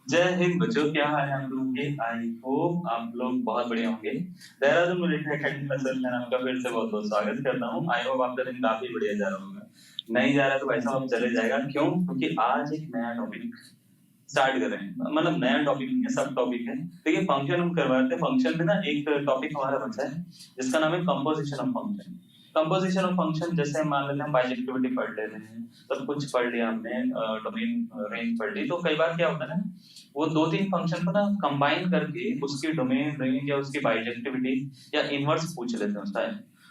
जय हिंद बच्चों, क्या हाल है आप लोगों के। आई होप आप लोग बहुत बढ़िया होंगे। देहरादून मिलिट्री एकेडमी में सर मैं आपका फिर से बहुत बहुत स्वागत करता हूँ। आई होप आपका दिन काफी बढ़िया जा रहा होगा। नहीं जा रहा तो भाई साहब चले जाएगा। क्यों? क्योंकि आज एक नया टॉपिक स्टार्ट कर रहे हैं। मतलब नया टॉपिक नहीं है, सब टॉपिक है। देखिए फंक्शन हम करवाते हैं। फंक्शन में ना एक टॉपिक हमारा बचा है जिसका नाम है composition of function. Composition of function जैसे मान लेते हैं बाइजेक्टिविटी पढ़ लेते हैं, सब कुछ पढ़ लिया हमने, डोमेन रेंज पढ़ ली। तो कई बार क्या होता है ना, वो दो तीन फंक्शन को ना कंबाइन करके उसकी डोमेन रेंज या उसकी बाइजेक्टिविटी या इनवर्स पूछ लेते हैं उसका।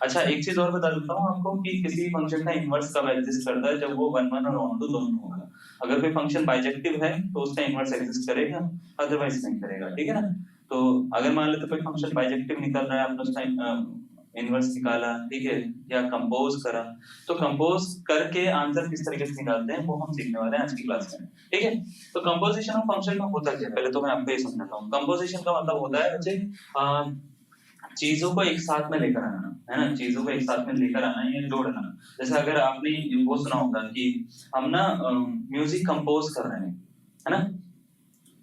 अच्छा एक चीज और बता देता हूँ आपको कि किसी फंक्शन का इनवर्स कब एग्जिस्ट करता है, जब वो 1 1 और 1 2 दोनों होगा। अगर कोई फंक्शन बाइजेक्टिव है तो उसका इनवर्स एग्जिस्ट करेगा, अदरवाइज नहीं करेगा। ठीक है ना। तो अगर मान लेते कोई फंक्शन बाइजेक्टिव निकल रहा है, आपने उसका इनवर्स निकाला, ठीक है, या कंपोज करा, तो कंपोज करके आंसर किस तरीके से निकालते हैं वो हम सीखने वाले हैं आज की क्लास में। ठीक है। तो कंपोजिशन ऑफ फंक्शन का होता क्या है, पहले तो मैं आपको ये समझाता हूँ। कंपोजिशन का मतलब होता है बच्चे चीजों को एक साथ में लेकर आना, है ना। चीजों को एक साथ में लेकर आना या जोड़ना। जैसे अगर आपने वो सुना होगा कि हम ना म्यूजिक कंपोज कर रहे हैं, है ना।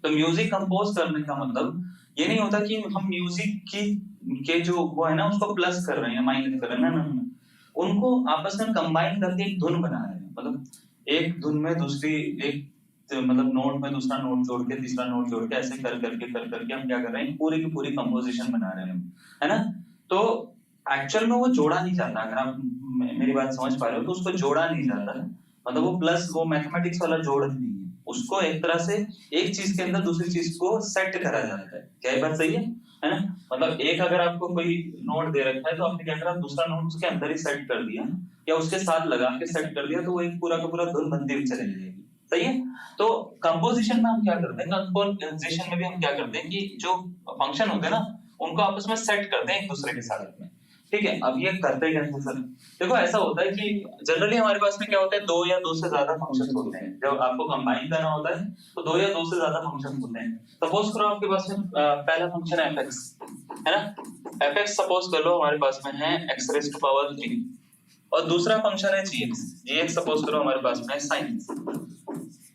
तो म्यूजिक कंपोज करने का मतलब ये नहीं होता कि हम म्यूजिक की के जो वो है ना उसको प्लस कर रहे हैं, माइनस कर रहे हैं, ना। उनको आपस में कंबाइन करके एक धुन बना रहे हैं। मतलब एक धुन में दूसरी एक मतलब नोट में दूसरा नोट जोड़ के तीसरा नोट जोड़ के ऐसे कर करके हम क्या कर रहे हैं, पूरी की पूरी कंपोजिशन बना रहे हैं, है ना। तो एक्चुअल में वो जोड़ा नहीं जाता। अगर आप मेरी बात समझ पा रहे हो तो उसको जोड़ा नहीं जाता। मतलब वो प्लस वो मैथमेटिक्स वाला जोड़ नहीं है, उसको एक तरह से एक चीज के अंदर दूसरी चीज को सेट करा जाता है। क्या ये बात सही है ना। मतलब एक अगर आपको कोई नोट दे रखा है तो आपने क्या करा, दूसरा नोट उसके अंदर ही सेट कर दिया या उसके साथ लगा के सेट कर दिया, तो वो एक पूरा का पूरा धुन बनती हुई चली जाएगी। सही है। तो कंपोजिशन में हम क्या करते हैं, कंपोजिशन में भी हम क्या करते हैं कि जो फंक्शन होते हैं ना उनको आपस में सेट करते हैं एक दूसरे के साथ में। ठीक है। अब ये करते कैसे सर? देखो ऐसा होता है कि जनरली हमारे पास में क्या होता है, दो या दो से ज्यादा फंक्शंस होते हैं। जब आपको कंबाइन करना होता है तो दो या दो से ज्यादा फंक्शंस होते हैं। सपोज करो आपके पास में पहला फंक्शन है fx, है ना। fx सपोज कर लो हमारे पास में है x रेज़ टू पावर 3, और दूसरा फंक्शन है gx सपोज करो हमारे पास में है sin।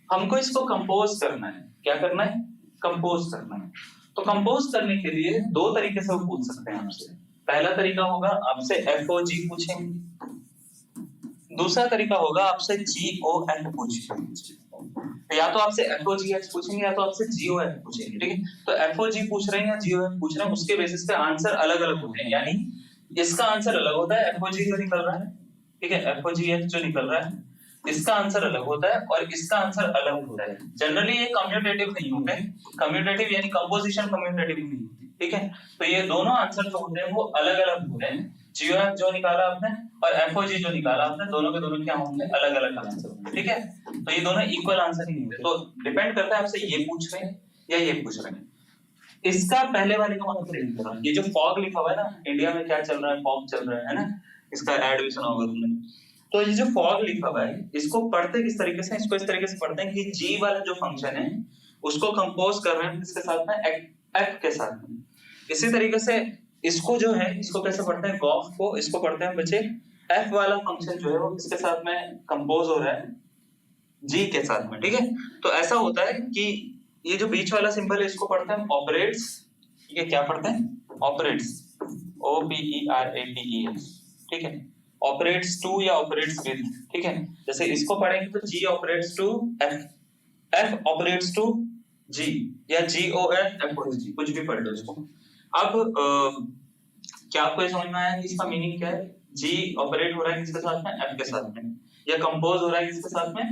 हमको इसको कंपोज करना है। क्या करना है? कंपोज करना है। तो कंपोज करने के लिए दो तरीके से वो पूछ सकते हैं आपसे। पहला तरीका होगा आपसे FOG पूछेंगे, दूसरा तरीका होगा आपसे GOF पूछेंगे। या तो आपसे FOGH पूछेंगे या तो आपसे GOF पूछेंगे। ठीक है। तो FOG पूछ रहे हैं या GOF पूछ रहे हैं, उसके बेसिस पे आंसर अलग अलग होते हैं। यानी इसका आंसर अलग होता है, FOG जो निकल रहा है, ठीक है, FOGH जो निकल रहा है इसका आंसर अलग होता है और इसका आंसर अलग होता है। जनरली ये कम्यूटेटिव नहीं होते। कम्यूटेटिव यानी कंपोजिशन कम्यूटेटिव नहीं होती। ठीक है। तो ये दोनों आंसर जो होते हैं वो अलग अलग होते हैं। GOF जो निकाला आपने और FOG जो निकाला आपने, दोनों के दोनों क्या होंगे, अलग अलग आंसर होंगे। ठीक है। तो ये दोनों इक्वल आंसर नहीं होंगे। तो डिपेंड करता है आपसे ये पूछ रहे हैं या ये पूछ रहे हैं। इसका पहले वाले का मतलब ये जो फॉग लिखा हुआ है ना, इंडिया में क्या चल रहा है, फॉग चल रहा है ना। इसका एड भी सुना होगा तुमने। तो ये जो फॉग लिखा हुआ है इसको पढ़ते किस तरीके से, इसको इस तरीके से पढ़ते हैं कि जी वाला जो फंक्शन है उसको कंपोज कर रहे हैं इसके साथ में एफ के साथ में। इसी तरीके से इसको जो है इसको कैसे पढ़ते हैं, गॉफ को इसको पढ़ते हैं बच्चे एफ वाला फंक्शन जो है वो किसके साथ में कंपोज हो रहा है, जी के साथ में। ठीक है। तो ऐसा होता है कि ये जो बीच वाला सिंबल है इसको पढ़ते हैं ऑपरेट्स। ये क्या पढ़ते हैं? Operates, OPERATES। ठीक है। ऑपरेट्स टू या ऑपरेट्स विद। ठीक है। जैसे इसको पढ़ेंगे तो G operates to F, F operates to G, या GOF FOG, कुछ भी पढ़ लो इसको। अब क्या आपको समझ में आया कि इसका मीनिंग क्या है? G ऑपरेट हो रहा है किसके साथ में, F के साथ में, या कंपोज हो रहा है किसके साथ में,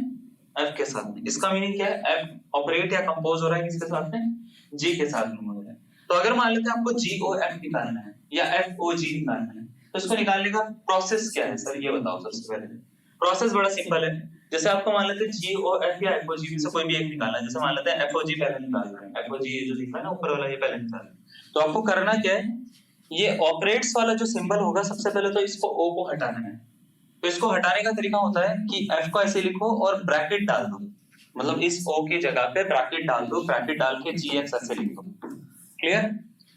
F के साथ में। इसका मीनिंग क्या है? F ऑपरेट या कंपोज हो रहा है किसके साथ में, G के साथ में हो रहा है। तो अगर मान लेते हैं आपको GOF निकालना है या FOG निकालना है, तो इसको निकालने का प्रोसेस क्या है सर, ये बताओ सबसे पहले। प्रोसेस बड़ा सिंपल है। जैसे आपको मान लेते हैं GOF या FOG में से कोई भी एक निकालना है। जैसे मान लेते हैं FOG पहले निकाल रहे हैं, FOG ये जो लिखा है ना ऊपर वाला, ये पहले निकाल रहे हैं। तो आपको करना क्या है, ये ऑपरेट्स वाला जो सिंबल होगा सबसे पहले तो इसको O को हटाना है। तो इसको हटाने का तरीका होता है कि F को ऐसे लिखो और ब्रैकेट डाल दो। मतलब इस O की जगह पे ब्रैकेट डाल दो, ब्रैकेट डाल के GX ऐसे लिख दो। क्लियर?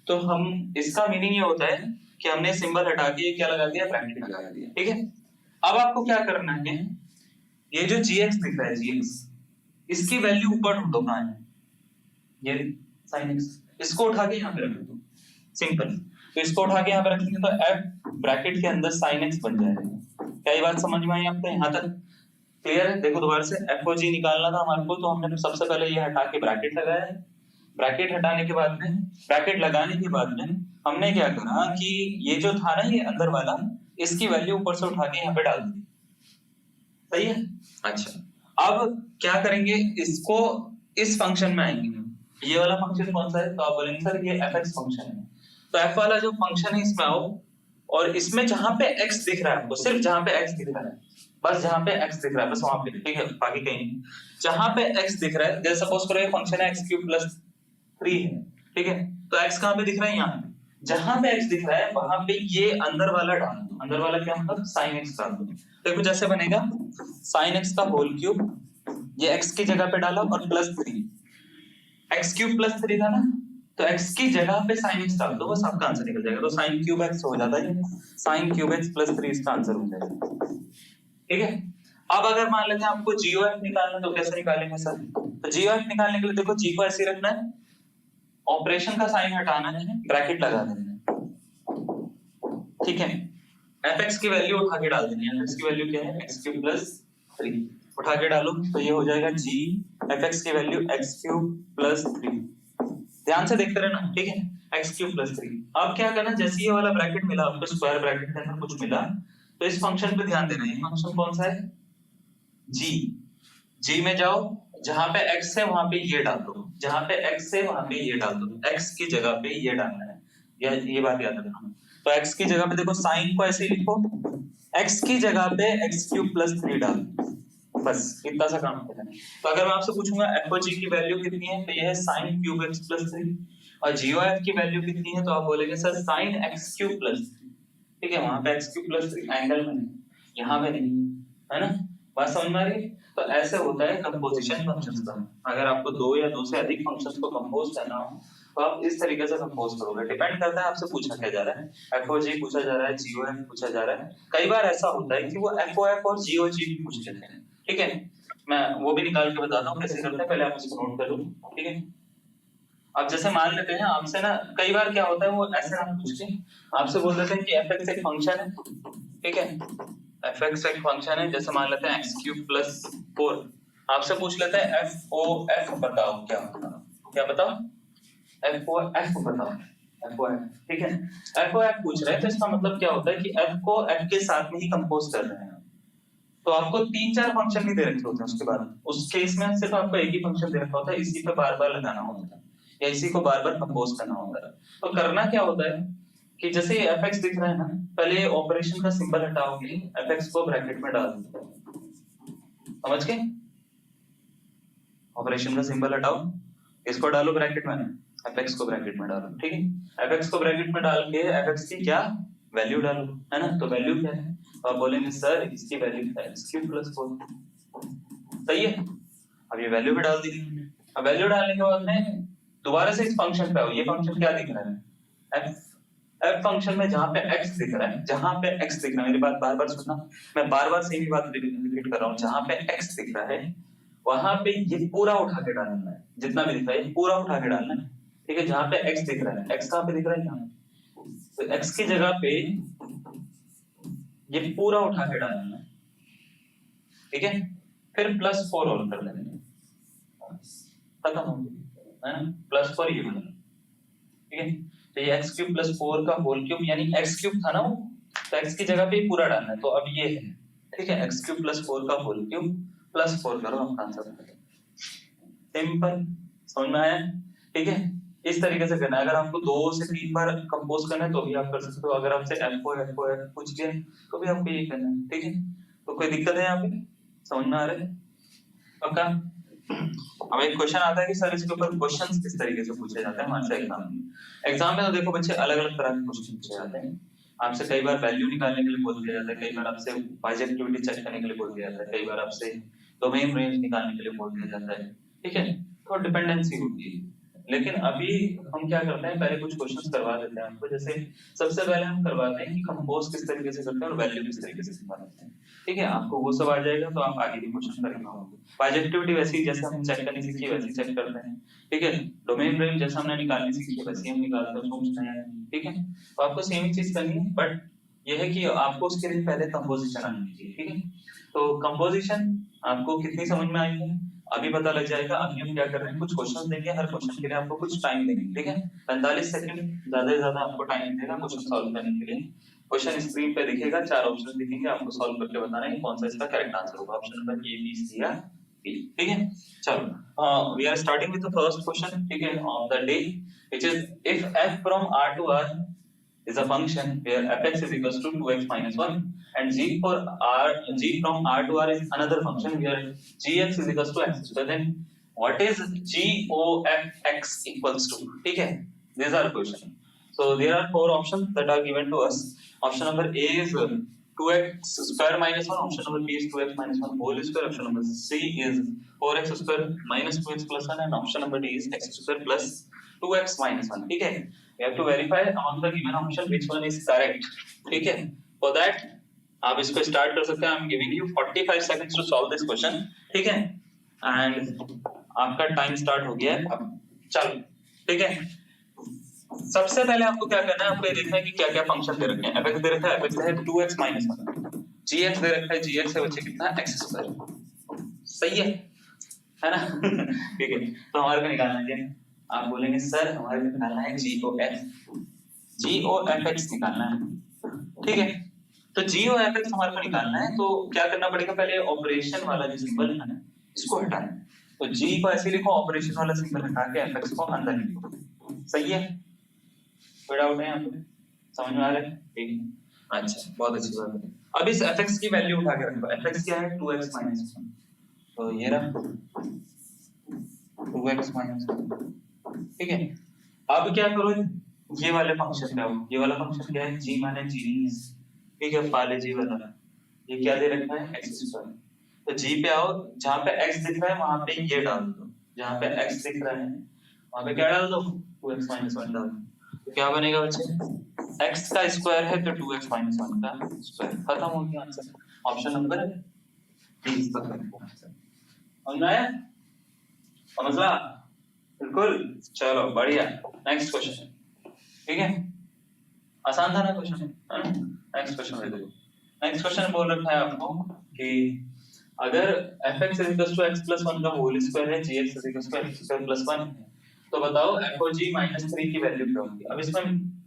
तो हम इसका मीनिंग ये होता है कि हमने सिंबल हटा के क्या लगा दिया, ब्रैकेट लगा दिया। ठीक है। अब आपको क्या करना है, ये जो GX दिख रहा है GX, इसकी वैल्यू ऊपर ढूंढो कहां है। ये sin x, इसको उठा के यहाँ पे रख दो, सिंपल। तो इसको उठा के यहाँ पे रखेंगे तो f ब्रैकेट के अंदर sin x बन जाएगा। क्या ये बात समझ में आई आपको यहाँ तक? क्लियर है? देखो दोबारा से f और g निकालना था हमारे को, तो हमने सबसे पहले ये हटा के ब्रैकेट लगाया है। ब्रैकेट हटाने के बाद में, ब्रैकेट लगाने के बाद में हमने क्या करा कि ये जो था ना ये अंदर वाला, इसकी वैल्यू ऊपर से उठा के यहाँ पे डाल दी। सही है? अच्छा, अब क्या करेंगे, इसको इस फंक्शन में आएंगे। ये वाला फंक्शन कौन सा है? तो आप बोलेंगे सर ये fx फंक्शन है। तो f वाला जो फंक्शन है इसमें आओ, और इसमें जहां पे x दिख रहा है आपको, सिर्फ जहां पे x दिख रहा है, बस जहां पे x दिख रहा है बस वहां पे, ठीक है, बाकी कहीं नहीं। जहां पे x दिख रहा है, जैसे सपोज करो ये फंक्शन है x³ + 3 है, ठीक है, तो x कहां पे दिख रहा है? यहाँ पे। जहां पे x दिख रहा है वहां पे ये अंदर वाला डाल दो। अंदर वाला क्या मतलब? sin x डाल दो। देखो जैसे बनेगा sin x का होल क्यूब, ये x की जगह पे डाला और +3, x³ + 3 था ना, तो x की जगह पे sin x डाल दो, बस आपका आंसर निकल जाएगा। तो sin³ x हो जाता है, sin³ x + 3 इसका आंसर हो जाएगा। ठीक है? अब अगर मान लेते हैं आपको GOF निकालना, तो कैसे निकालेंगे सर? तो GOF निकालने के लिए देखो g को ऐसे रखना है, ऑपरेशन का साइन हटाना है, ब्रैकेट लगा देना है, ठीक है। fx की वैल्यू उठा के डाल देनी है। fx की वैल्यू क्या है? x³ + 3 उठा के डालो तो ये हो जाएगा g fx की वैल्यू x³ + 3। ध्यान से देखते रहना, ठीक है, x³ + 3। अब क्या करना, जैसे ये वाला ब्रैकेट मिला आपको, स्क्वायर ब्रैकेट के अंदर कुछ मिला, तो इस फंक्शन पे ध्यान देना है। ये फंक्शन कौन सा है? g में जाओ, जहां पे x है वहां पे ये डाल दो, जहां पे x है वहां पे ये डाल दो, x की जगह पे ये डालना है, ये बात याद रखना। तो x की जगह पे देखो साइन को ऐसे लिखो, x की जगह पे x³ + 3 डाल, बस इतना सा काम करना है। तो अगर मैं आपसे पूछूंगा f और g की वैल्यू कितनी है, तो ये है sin³ x + 3, और GOF की वैल्यू कितनी है, तो आप बोलेंगे सर sin x³ + 3, ठीक है, वहां पे x³ + 3 एंगल में, यहाँ पे नहीं है ना, बात समझ में आ रही है? तो ऐसे होता है कंपोजिशन फंक्शंस का। अगर आपको दो या दो से अधिक फंक्शंस को कंपोज करना हो तो आप इस तरीके से कंपोज करोगे। डिपेंड करता है आपसे पूछा क्या जा रहा है, f और g पूछा जा रहा है, GOF पूछा जा रहा है। कई बार ऐसा होता है कि वो FOF और GOG भी पूछ लेते हैं, ठीक है, मैं वो भी निकाल के बताता हूँ कैसे करते हैं, पहले आप इसको नोट कर लो, ठीक है। अब जैसे मान लेते हैं आपसे ना, कई बार क्या होता है वो ऐसे हम पूछ के आपसे बोल देते हैं कि fx एक फंक्शन है, ठीक है, fx एक फंक्शन है, जैसे मान लेते हैं x³ + 4, आपसे पूछ लेते हैं FOF बताओ, क्या बताओ, FOF बताओ, FOF, ठीक है, FOF पूछ रहे हैं, तो इसका मतलब क्या होता है कि f को f के साथ में ही कंपोज कर रहे हैं। तो आपको 3-4 फंक्शन नहीं दे रखे होते हैं, उसके बाद उस केस में सिर्फ आपको एक ही फंक्शन दे रखा होता है, इसी पे बार-बार लगाना होता है या इसी को बार-बार कंपोज करना होता है। तो करना क्या होता है कि जैसे ये fx दिख रहा है ना, पहले ऑपरेशन का सिंबल हटाओगे, fx को ब्रैकेट में डाल दो, समझ गए? ऑपरेशन का सिंबल हटाओ, इसको डालो ब्रैकेट में, fx को ब्रैकेट में डालो, ठीक है, fx को ब्रैकेट में डाल के fx की क्या वैल्यू डालो, है ना, तो वैल्यू क्या है, तो आप बोलेंगे सर इसकी वैल्यू है x³ + 4, सही है। अब ये वैल्यू भी डाल दी, अब वैल्यू डालने के बाद में दोबारा से इस फंक्शन पे आओ, ये फंक्शन क्या दिख रहा है, f फंक्शन में जहां पे x दिख रहा है, जहां पे x दिख रहा है, मेरी बात बार-बार सुनना, मैं बार-बार सेम ही बात रिपीट कर रहा हूं, जहां पे x दिख रहा है वहां पे ये पूरा उठा के डालना है, जितना भी दिख रहा है पूरा उठा के डालना है, ठीक है। जहां पे x दिख रहा है, x कहां पे दिख रहा है, यहाँ, तो x की जगह पे ये पूरा उठा के डालना है, ठीक है, फिर +4 और कर देंगे, खत्म हो गया, है ना, +4 ये बना, ठीक है। तो ये x³ + 4 का होल क्यूब, यानी x³ था ना वो, तो x की जगह पे पूरा डालना है, तो अब ये है, ठीक है, x³ + 4 का होल क्यूब +4 करो, आपका आंसर सिंपल, समझ में आया, ठीक है। इस तरीके से करना है। अगर आपको 2 से 3 बार कंपोज करना है तो भी आप कर सकते हो, अगर आपसे FOF पूछ गया तो भी आपको यही करना है, ठीक है। तो कोई दिक्कत है यहाँ पे, समझ में आ रहा है पक्का? अब एक क्वेश्चन आता है कि सर इसके ऊपर क्वेश्चंस किस तरीके से पूछे जाते हैं हमारे एग्जाम में तो देखो बच्चे अलग अलग तरह के क्वेश्चन पूछे जाते हैं। आपसे कई बार वैल्यू निकालने के लिए बोल दिया जाता है, कई बार आपसे बाइजेक्टिविटी चेक करने के लिए बोल दिया जाता है, कई बार आपसे डोमेन रेंज निकालने के लिए बोल दिया जाता है, ठीक है, तो डिपेंडेंसी होती है। लेकिन अभी हम क्या करते हैं, पहले कुछ क्वेश्चंस करवा देते हैं आपको। जैसे सबसे पहले हम करवाते हैं कि कंपोज किस तरीके से करते हैं और वैल्यू किस तरीके से निकालते हैं। ठीक है, आपको वो सब आ जाएगा तो आप आगे भी क्वेश्चन कर पाओगे। बाइजेक्टिविटी वैसे ही जैसे हम चेक करनी सीखी वैसे चेक करते हैं, ठीक है। डोमेन रेंज जैसे हमने निकालनी सीखी है वैसे हम निकालते हैं, उसमें कुछ नया नहीं, ठीक है। तो आपको सेम ही चीज करनी है, बट ये है कि आपको उसके लिए पहले कंपोजिशन आनी चाहिए, ठीक है। तो कंपोजिशन आपको कितनी समझ में आई है अभी पता लग जाएगा। अभी हम क्या कर रहे हैं, कुछ क्वेश्चन देंगे, हर क्वेश्चन के लिए आपको कुछ टाइम देंगे, ठीक है। 45 सेकंड ज्यादा से ज्यादा आपको टाइम देगा क्वेश्चन सॉल्व करने के लिए। क्वेश्चन स्क्रीन पे दिखेगा, 4 ऑप्शन दिखेंगे, आपको सॉल्व करके बताना है कौन सा इसका करेक्ट आंसर होगा। Option number A, B, C या डी, ठीक है। चलो we are starting with the first question, ठीक है, on the day which is if f from r to r is a function where fx is equals to 2x minus 1 and g from r to r is another function where gx is equals to x. So then what is g o f x equals to, ठीक है। These are question. So there are 4 options that are given to us. Option number A is 2x square minus 1, option number B is 2x minus 1 whole square, option number C is 4x square minus 2x plus 1 and option number D is x square plus 2x minus 1, ठीक है। We have to verify on the given option which one is correct, ठीक है। For that आप इसको start कर सकते हैं। I am giving you 45 seconds to solve this question, ठीक है। And आपका टाइम स्टार्ट हो गया है अब, चलो ठीक है। सबसे पहले आपको क्या करना है, आपको ये देखना है कि क्या-क्या फंक्शन दे रखे हैं। fx दे रखा है, fx है 2x - 1, gx दे रखा है, gx है बच्चे कितना x², सही है ना। ठीक है, तो हमारे को निकालना है, आप बोलेंगे सर हमारे को निकालना है gofx निकालना है, ठीक है। तो gofx हमारे को निकालना है, तो क्या करना पड़ेगा, पहले ऑपरेशन वाला जो सिंबल है ना इसको हटाना है। तो g को ऐसे लिखो, ऑपरेशन वाला सिंबल हटा के fx को अंदर लिखो, सही है। कोई डाउट है यहाँ पे, समझ में आ रहा है, ठीक है। अच्छा, बहुत अच्छी बात है। अब इस fx की वैल्यू उठा के रखो, fx क्या है 2x - 1, तो ये रहा 2x - 1, ठीक है। अब क्या करो, ये वाले फंक्शन पे आओ, ये वाला फंक्शन क्या है, g माने जीनियस, ठीक है, पाले जी वाला, ये क्या दे रखा है x²। तो g पे आओ, जहां पे x दिख रहा है वहां पे ये डाल दो, जहां पे x दिख रहा है वहां पे क्या डाल दो, 2x - 1 डाल दो। तो क्या बनेगा बच्चे, x का स्क्वायर है तो 2x - 1 का स्क्वायर, खत्म हो गया आंसर। ऑप्शन नंबर डी इसका करेक्ट आंसर। समझ आया, समझला, बिल्कुल। चलो बढ़िया, नेक्स्ट क्वेश्चन, ठीक है। आसान था ना क्वेश्चन, नेक्स्ट क्वेश्चन दे दो। नेक्स्ट क्वेश्चन बोल रखा है आपको कि अगर fx = x+1 का होल स्क्वायर है, gx = x² + 1 है, तो बताओ f और g -3 की वैल्यू क्या होगी। अब इसमें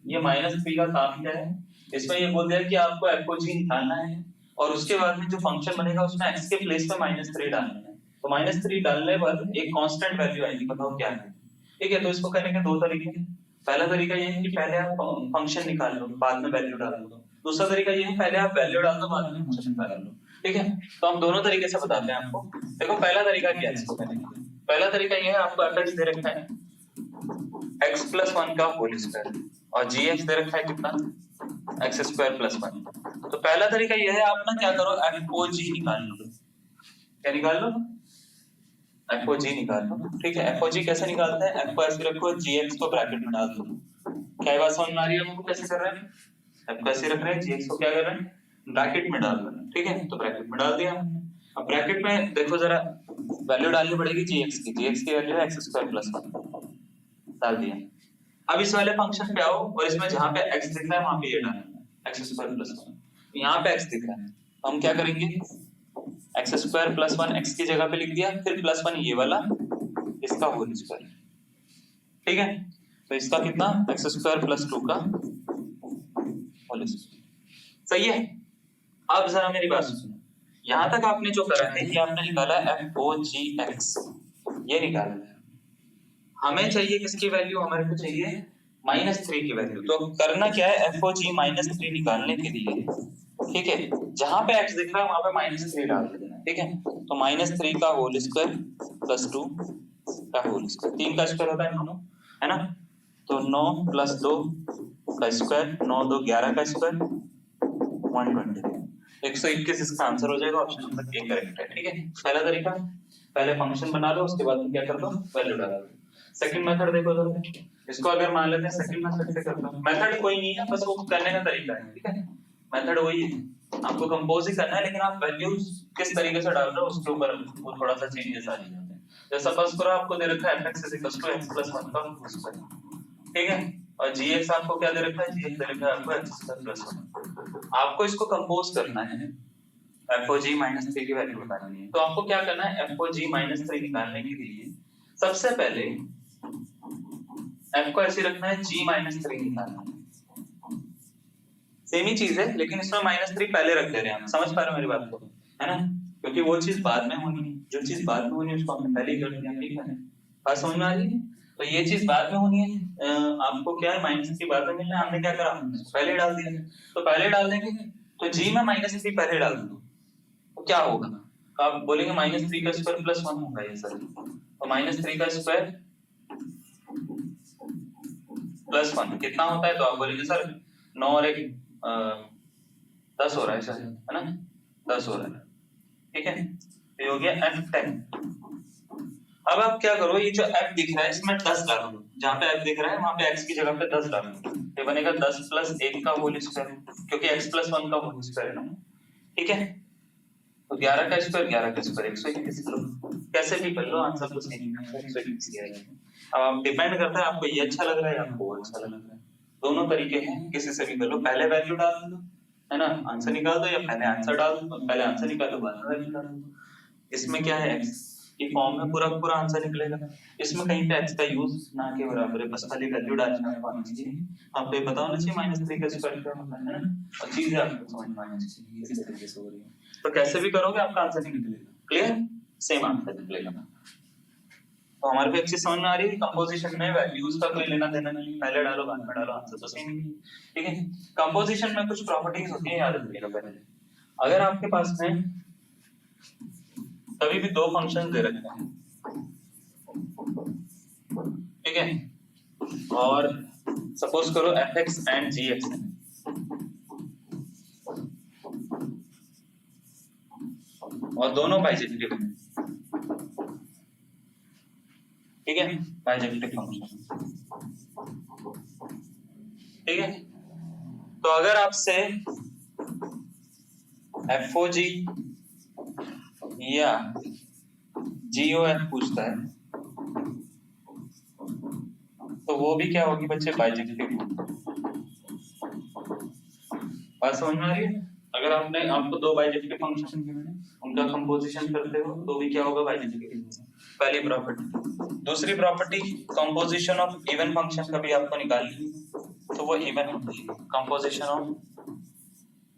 ये -3 का काम क्या है, इसमें ये बोल दिया कि आपको f और g निकालना है और उसके बाद में जो फंक्शन बनेगा उसमें x के प्लेस पे -3 डालना है। तो -3 डालने पर एक कांस्टेंट वैल्यू आएगी, बताओ क्या है, ठीक है। तो इसको करने के दो तरीके हैं। पहला तरीका ये है कि पहले आप फंक्शन निकाल लो, बाद में वैल्यू डाल दो। दूसरा तरीका ये है पहले आप वैल्यू डाल दो, बाद में फंक्शन निकाल लो, ठीक है। तो हम दोनों तरीके से बताते हैं आपको। देखो पहला तरीका क्या है इसको करने का, पहला तरीका ये है, आपको fx दे रखा है x+1 का होल स्क्वायर और gx दे रखा है कितना x² + 1। तो पहला तरीका ये है, आप ना क्या करो, f और g निकाल लो। क्या निकाल लो, f और g निकाल लो, ठीक है। f और g कैसे निकालते हैं, f को ऐसे रखो, gx को ब्रैकेट में डाल दो। क्या बात समझ में आ रही है आपको, कैसे कर रहे हैं, f को ऐसे रख रहे हैं, gx को क्या कर रहे हैं, ब्रैकेट में डाल रहे हैं, ठीक है। तो ब्रैकेट में डाल दिया। अब ब्रैकेट में देखो जरा वैल्यू डालनी पड़ेगी gx की वैल्यू है x² + 1 डाल दिया। अब इस वाले फंक्शन पे आओ और इसमें जहां पे x दिख रहा है वहां पे ये डालना है x² + 1। यहाँ पे x दिख रहा है, हम क्या करेंगे, x² + 1 x की जगह पे लिख दिया, फिर +1 ये वाला इसका होल स्क्वायर, ठीक है। तो इसका कितना x² + 2 का होल स्क्वायर, सही है। अब जरा मेरी बात सुनो, यहाँ तक आपने जो करा है कि आपने निकाला f(OGX), ये निकाला है। हमें चाहिए किसकी वैल्यू, हमारे को चाहिए -3 की वैल्यू। तो करना क्या है, f और g -3 निकालने के लिए, ठीक है, जहां पे x दिख रहा है वहां पे -3 डाल देना, ठीक है। तो -3 का होल स्क्वायर + 2 का होल स्क्वायर, 3 का स्क्वायर होता है 9, है ना। तो 9 + 2 का स्क्वायर, 9 2 11 का स्क्वायर 120, 121 इसका आंसर हो जाएगा। ऑप्शन नंबर ए करेक्ट है, ठीक है। पहला तरीका, पहले फंक्शन बना लो, उसके बाद क्या कर दो, वैल्यू डाल दो। सेकंड मेथड देखो जरा, इसको अगर मान लेते हैं सेकंड मेथड से करता हूं, मेथड कोई नहीं है, बस वो करने का तरीका है, ठीक है। मेथड वही है, आपको कंपोज ही करना है, लेकिन आप वैल्यूज किस तरीके से डाल रहे हो उसके ऊपर वो थोड़ा सा चेंजेस आ जाते हैं। जैसे सपोज करो आपको दे रखा है fx = x + 1 का होल स्क्वायर, ठीक है, और gx आपको क्या दे रखा है, gx दे रखा है आपको x + 1। आपको इसको कंपोज करना है, FOG -3 की वैल्यू निकालनी है। तो आपको क्या करना है, FOG -3 निकालने के लिए सबसे पहले f को ऐसे रखना है, g -3 निकालना है। सेम ही चीज है, लेकिन इसमें -3 पहले रख दे रहे हैं हम। समझ पा रहे हो मेरी बात को, है ना? क्योंकि वो चीज बाद में होनी है, जो चीज बाद में होनी है उसको हमने पहले ही कर दिया, ठीक है? बात समझ में आ रही है? तो ये चीज बाद में होनी है, आपको क्या है, -3 बाद में मिलना है, हमने क्या करा, पहले डाल दिया। तो पहले डाल देंगे, तो g में -3 पहले डाल दो, तो क्या होगा, आप बोलेंगे -3 का स्क्वायर + 1 होगा ये सर। तो -3 का स्क्वायर + 1 कितना होता है, तो आप बोलेंगे सर 9 और 1 10 हो रहा है सर, है ना? 10 हो रहा है, ठीक है? ये हो गया F10। अब आप क्या करो, ये जो F दिख रहा है इसमें 10 डालो, जहां पे F दिख रहा है वहां पे x की जगह पे 10 डालो, ये बनेगा 10 + 1 का होल स्क्वायर, क्योंकि x + 1 का होल स्क्वायर है ना, ठीक है? तो 11 का स्क्वायर 121 लो, कैसे भी कर लो, आंसर तो सेम है, 121 ही आएगा। अब आप डिपेंड करता है आपको ये अच्छा लग रहा है या आपको वो अच्छा लग रहा है, दोनों तरीके हैं, किसी से भी कर लो, पहले वैल्यू डाल दो, है ना, आंसर निकाल दो, या पहले आंसर डाल दो, पहले आंसर निकालो बाद में वैल्यू डाल दो। इसमें क्या है, x की फॉर्म में पूरा पूरा आंसर निकलेगा, इसमें कहीं पे x का यूज ना के बराबर है, बस खाली वैल्यू डालना है, आना चाहिए आपको, ये पता होना चाहिए -3 का स्क्वायर क्या होता है ना, और चीजें आपको समझ में आनी चाहिए इस तरीके से हो रही है। तो कैसे भी करोगे आपका आंसर नहीं निकलेगा, क्लियर, सेम आंसर निकलेगा। तो हमारे पे अच्छी समझ में आ रही है, कंपोजिशन में वैल्यूज का कोई लेना देना नहीं, पहले डालो बाद में डालो, आंसर तो सेम ही है, ठीक है? कंपोजिशन में कुछ प्रॉपर्टीज होती है, याद रखिएगा पहले। अगर आपके पास में कभी भी दो फंक्शन दे रखे हैं, ठीक है, और सपोज करो fx एंड gx है, और दोनों बाइजेक्टिव हैं, ठीक है, बाइजेक्टिव फंक्शन, ठीक है? तो अगर आपसे FOG या GOF पूछता है, तो वो भी क्या होगी बच्चे, बाइजेक्टिव। बात समझ में आ रही है? अगर आपको दो बाइजेक्टिव फंक्शन उनका कंपोजिशन करते हो तो भी क्या होगा, बाइजेक्टिव। पहली प्रॉपर्टी। दूसरी property, composition of even function का भी आपको निकालनी है, तो वो इवन होती है, कंपोजिशन ऑफ,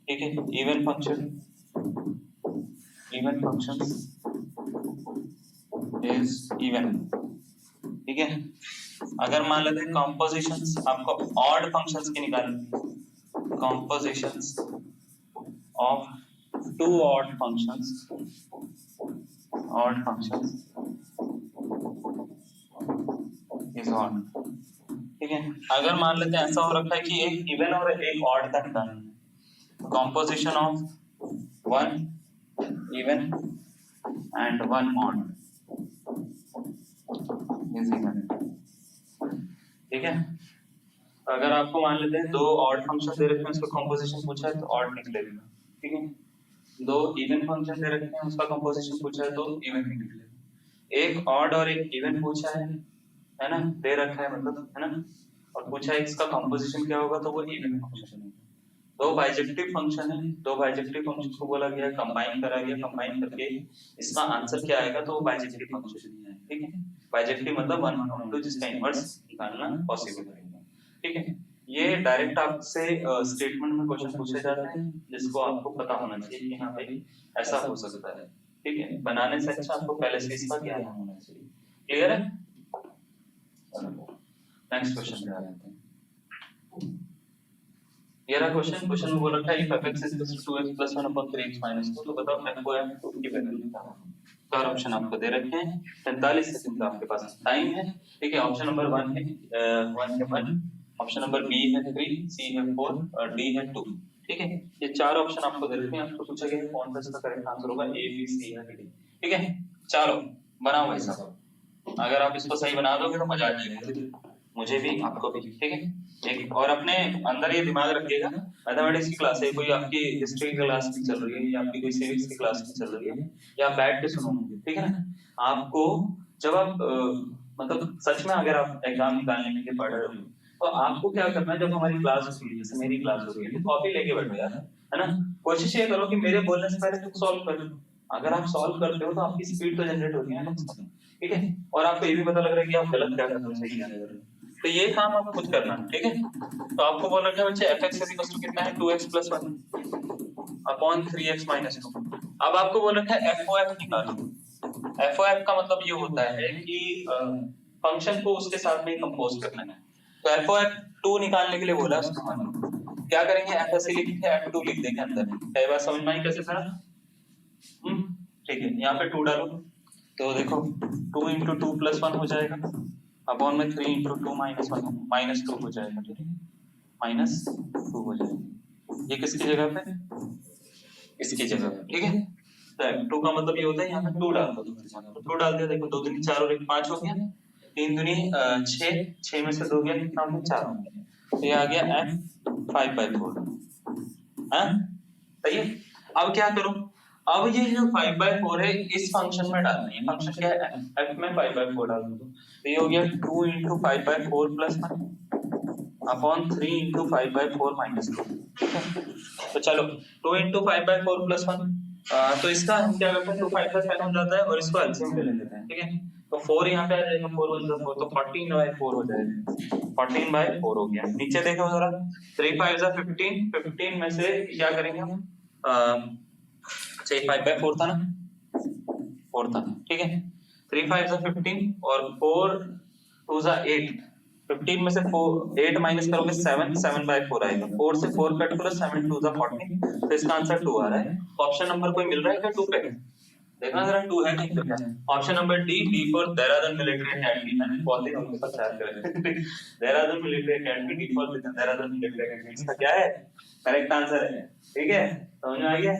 ठीक है, इवन फंक्शन इज इवन, ठीक है? अगर मान लेते हैं कंपोजिशंस आपको ऑड फंक्शंस की निकालनी, compositions of two odd functions is odd, ठीक है? अगर मान लेते हैं ऐसा हो रखा है कि एक इवन और एक ऑड का निकालना है, composition of one even and one odd is even, ठीक है? अगर आपको मान लेते हैं दो ऑड फंक्शन दे रखे हैं, उसका कंपोजिशन पूछा है तो ऑड निकलेगा, ठीक है? दो इवन फंक्शन दे रखे हैं, उसका कंपोजिशन पूछा है तो इवन निकलेगा। एक ऑड और एक इवन पूछा है ना, दे रखा है मतलब, है ना, और पूछा है इसका कंपोजिशन क्या होगा, तो वो इवन फंक्शन है। दो बाइजेक्टिव फंक्शन है, दो बाइजेक्टिव फंक्शन को बोला गया कंबाइन करा गया, कंबाइन करके इसका आंसर क्या आएगा, तो वो बाइजेक्टिव फंक्शन ही है, ठीक है? बाइजेक्टिव मतलब 1/2 जिसका इनवर्स निकालना पॉसिबल है, ठीक है? ये डायरेक्ट आपसे स्टेटमेंट में क्वेश्चन पूछे जाते हैं, जिसको आपको पता होना चाहिए कि हाँ भाई ऐसा हो सकता है, ठीक है? बनाने से अच्छा आपको पहले से इसका ज्ञान होना चाहिए, क्लियर है? नेक्स्ट क्वेश्चन पे आ जाते हैं। ये रहा क्वेश्चन में बोल रखा है fx = 2x + 1/3x - 2, तो बताओ f की वैल्यू क्या होगी। चार ऑप्शन आपको दे रखे हैं, 45 सेकंड का आपके पास टाइम है, ठीक है? ऑप्शन नंबर 1 है 1, ऑप्शन नंबर बी है 3, सी है 4 और डी है 2, ठीक है? ये चार ऑप्शन आपको दे रखे हैं, आपको पूछा गया कौन सा इसका करेक्ट आंसर होगा, ए बी सी या डी, ठीक है? चलो बनाओ भाई साहब, अगर आप इसको सही बना दोगे तो मजा आ जाएगा, मुझे भी, आपको भी, ठीक है। एक और अपने अंदर ये दिमाग रखिएगा, मैथमेटिक्स की क्लास है, कोई आपकी हिस्ट्री की क्लास नहीं चल रही है, या आपकी कोई सिविक्स की क्लास नहीं चल रही है, या आप बैठ के सुनोगे, ठीक है ना। आपको जब आप मतलब सच में अगर आप एग्जाम निकालने के लिए पढ़ रहे हो, तो आपको क्या करना है, जब हमारी क्लास होती है, जैसे मेरी क्लास हो रही है, तो कॉपी लेके बैठो यार, है ना। कोशिश ये करो कि मेरे बोलने से पहले तुम सॉल्व कर लो। अगर आप सॉल्व करते हो तो आपकी स्पीड तो जनरेट होती है ना, ठीक है। और आपको ये भी पता लग रहा है कि आप गलत क्या कर रहे हो, सही क्या कर रहे हो। तो ये काम आप खुद करना, ठीक है। तो आपको बोल रखा है बच्चे fx इक्वल कितना है, 2x + 1 अपॉन 3x - 2। अब आपको बोल रखा है FOF निकालो। FOF का मतलब ये होता है कि फंक्शन को उसके साथ में कंपोज करना है। तो FOF 2 निकालने के लिए बोला उसको, क्या करेंगे, FS लिख के F2 लिख देंगे अंदर। कई बार समझ में आई कैसे था, ठीक है। यहाँ पे 2 डालो, तो देखो 2 × 2 + 1 हो जाएगा, अपॉन में 3 × 2 - 1 -2 हो जाएगा, ठीक है, -2 हो जाएगा। ये किसकी जगह पे, इसकी जगह पे, ठीक है। तो 2 का मतलब ये होता है यहाँ पे 2 डाल दो, तो 2 डाल दिया, देखो 2 दूनी 4 और 1 5 हो गया, 3 दूनी 6, 6 में से 2 गया, कितना हो गया, 4 हो गया। तो ये आ गया F 5/4, हाँ सही है। अब क्या करूं, अब ये जो 5/4 है इस फंक्शन में डालना है, फंक्शन क्या है, f में 5/4 डाल दो, तो ये हो गया 2 × 5/4 + 1 अपॉन 3 × 5/4 - 2, ठीक है। तो चलो 2 × 5/4 + 1, तो इसका हम क्या करते हैं, 2 5 + 10 हो जाता है, और इसको एलसीएम ले लेते हैं, ठीक है। तो 4 यहाँ पे आ जाएगा, 4 × 1 = 4, तो 14/4 हो जाएगा, 14/4 हो गया। नीचे देखो जरा, 3 5 = 15, 15 में से क्या करेंगे हम, 5/4 था ना, 4 था, ठीक है। 3 5 = 15 और 4 2 = 8, 15 में से 8 माइनस करोगे 7, 7/4 आएगा, 4 से 4 कट करो, 7 2 = 14, तो इसका आंसर 2 आ रहा है। ऑप्शन नंबर कोई मिल रहा है क्या 2 पे, देखना जरा 2 है नहीं तो क्या। Option number D for Dehradun military academy, मैंने बहुत ही उनके साथ शेयर करा Dehradun military academy, D for Dehradun military academy, इसका क्या है, करेक्ट आंसर है, ठीक है, समझ में आ गया।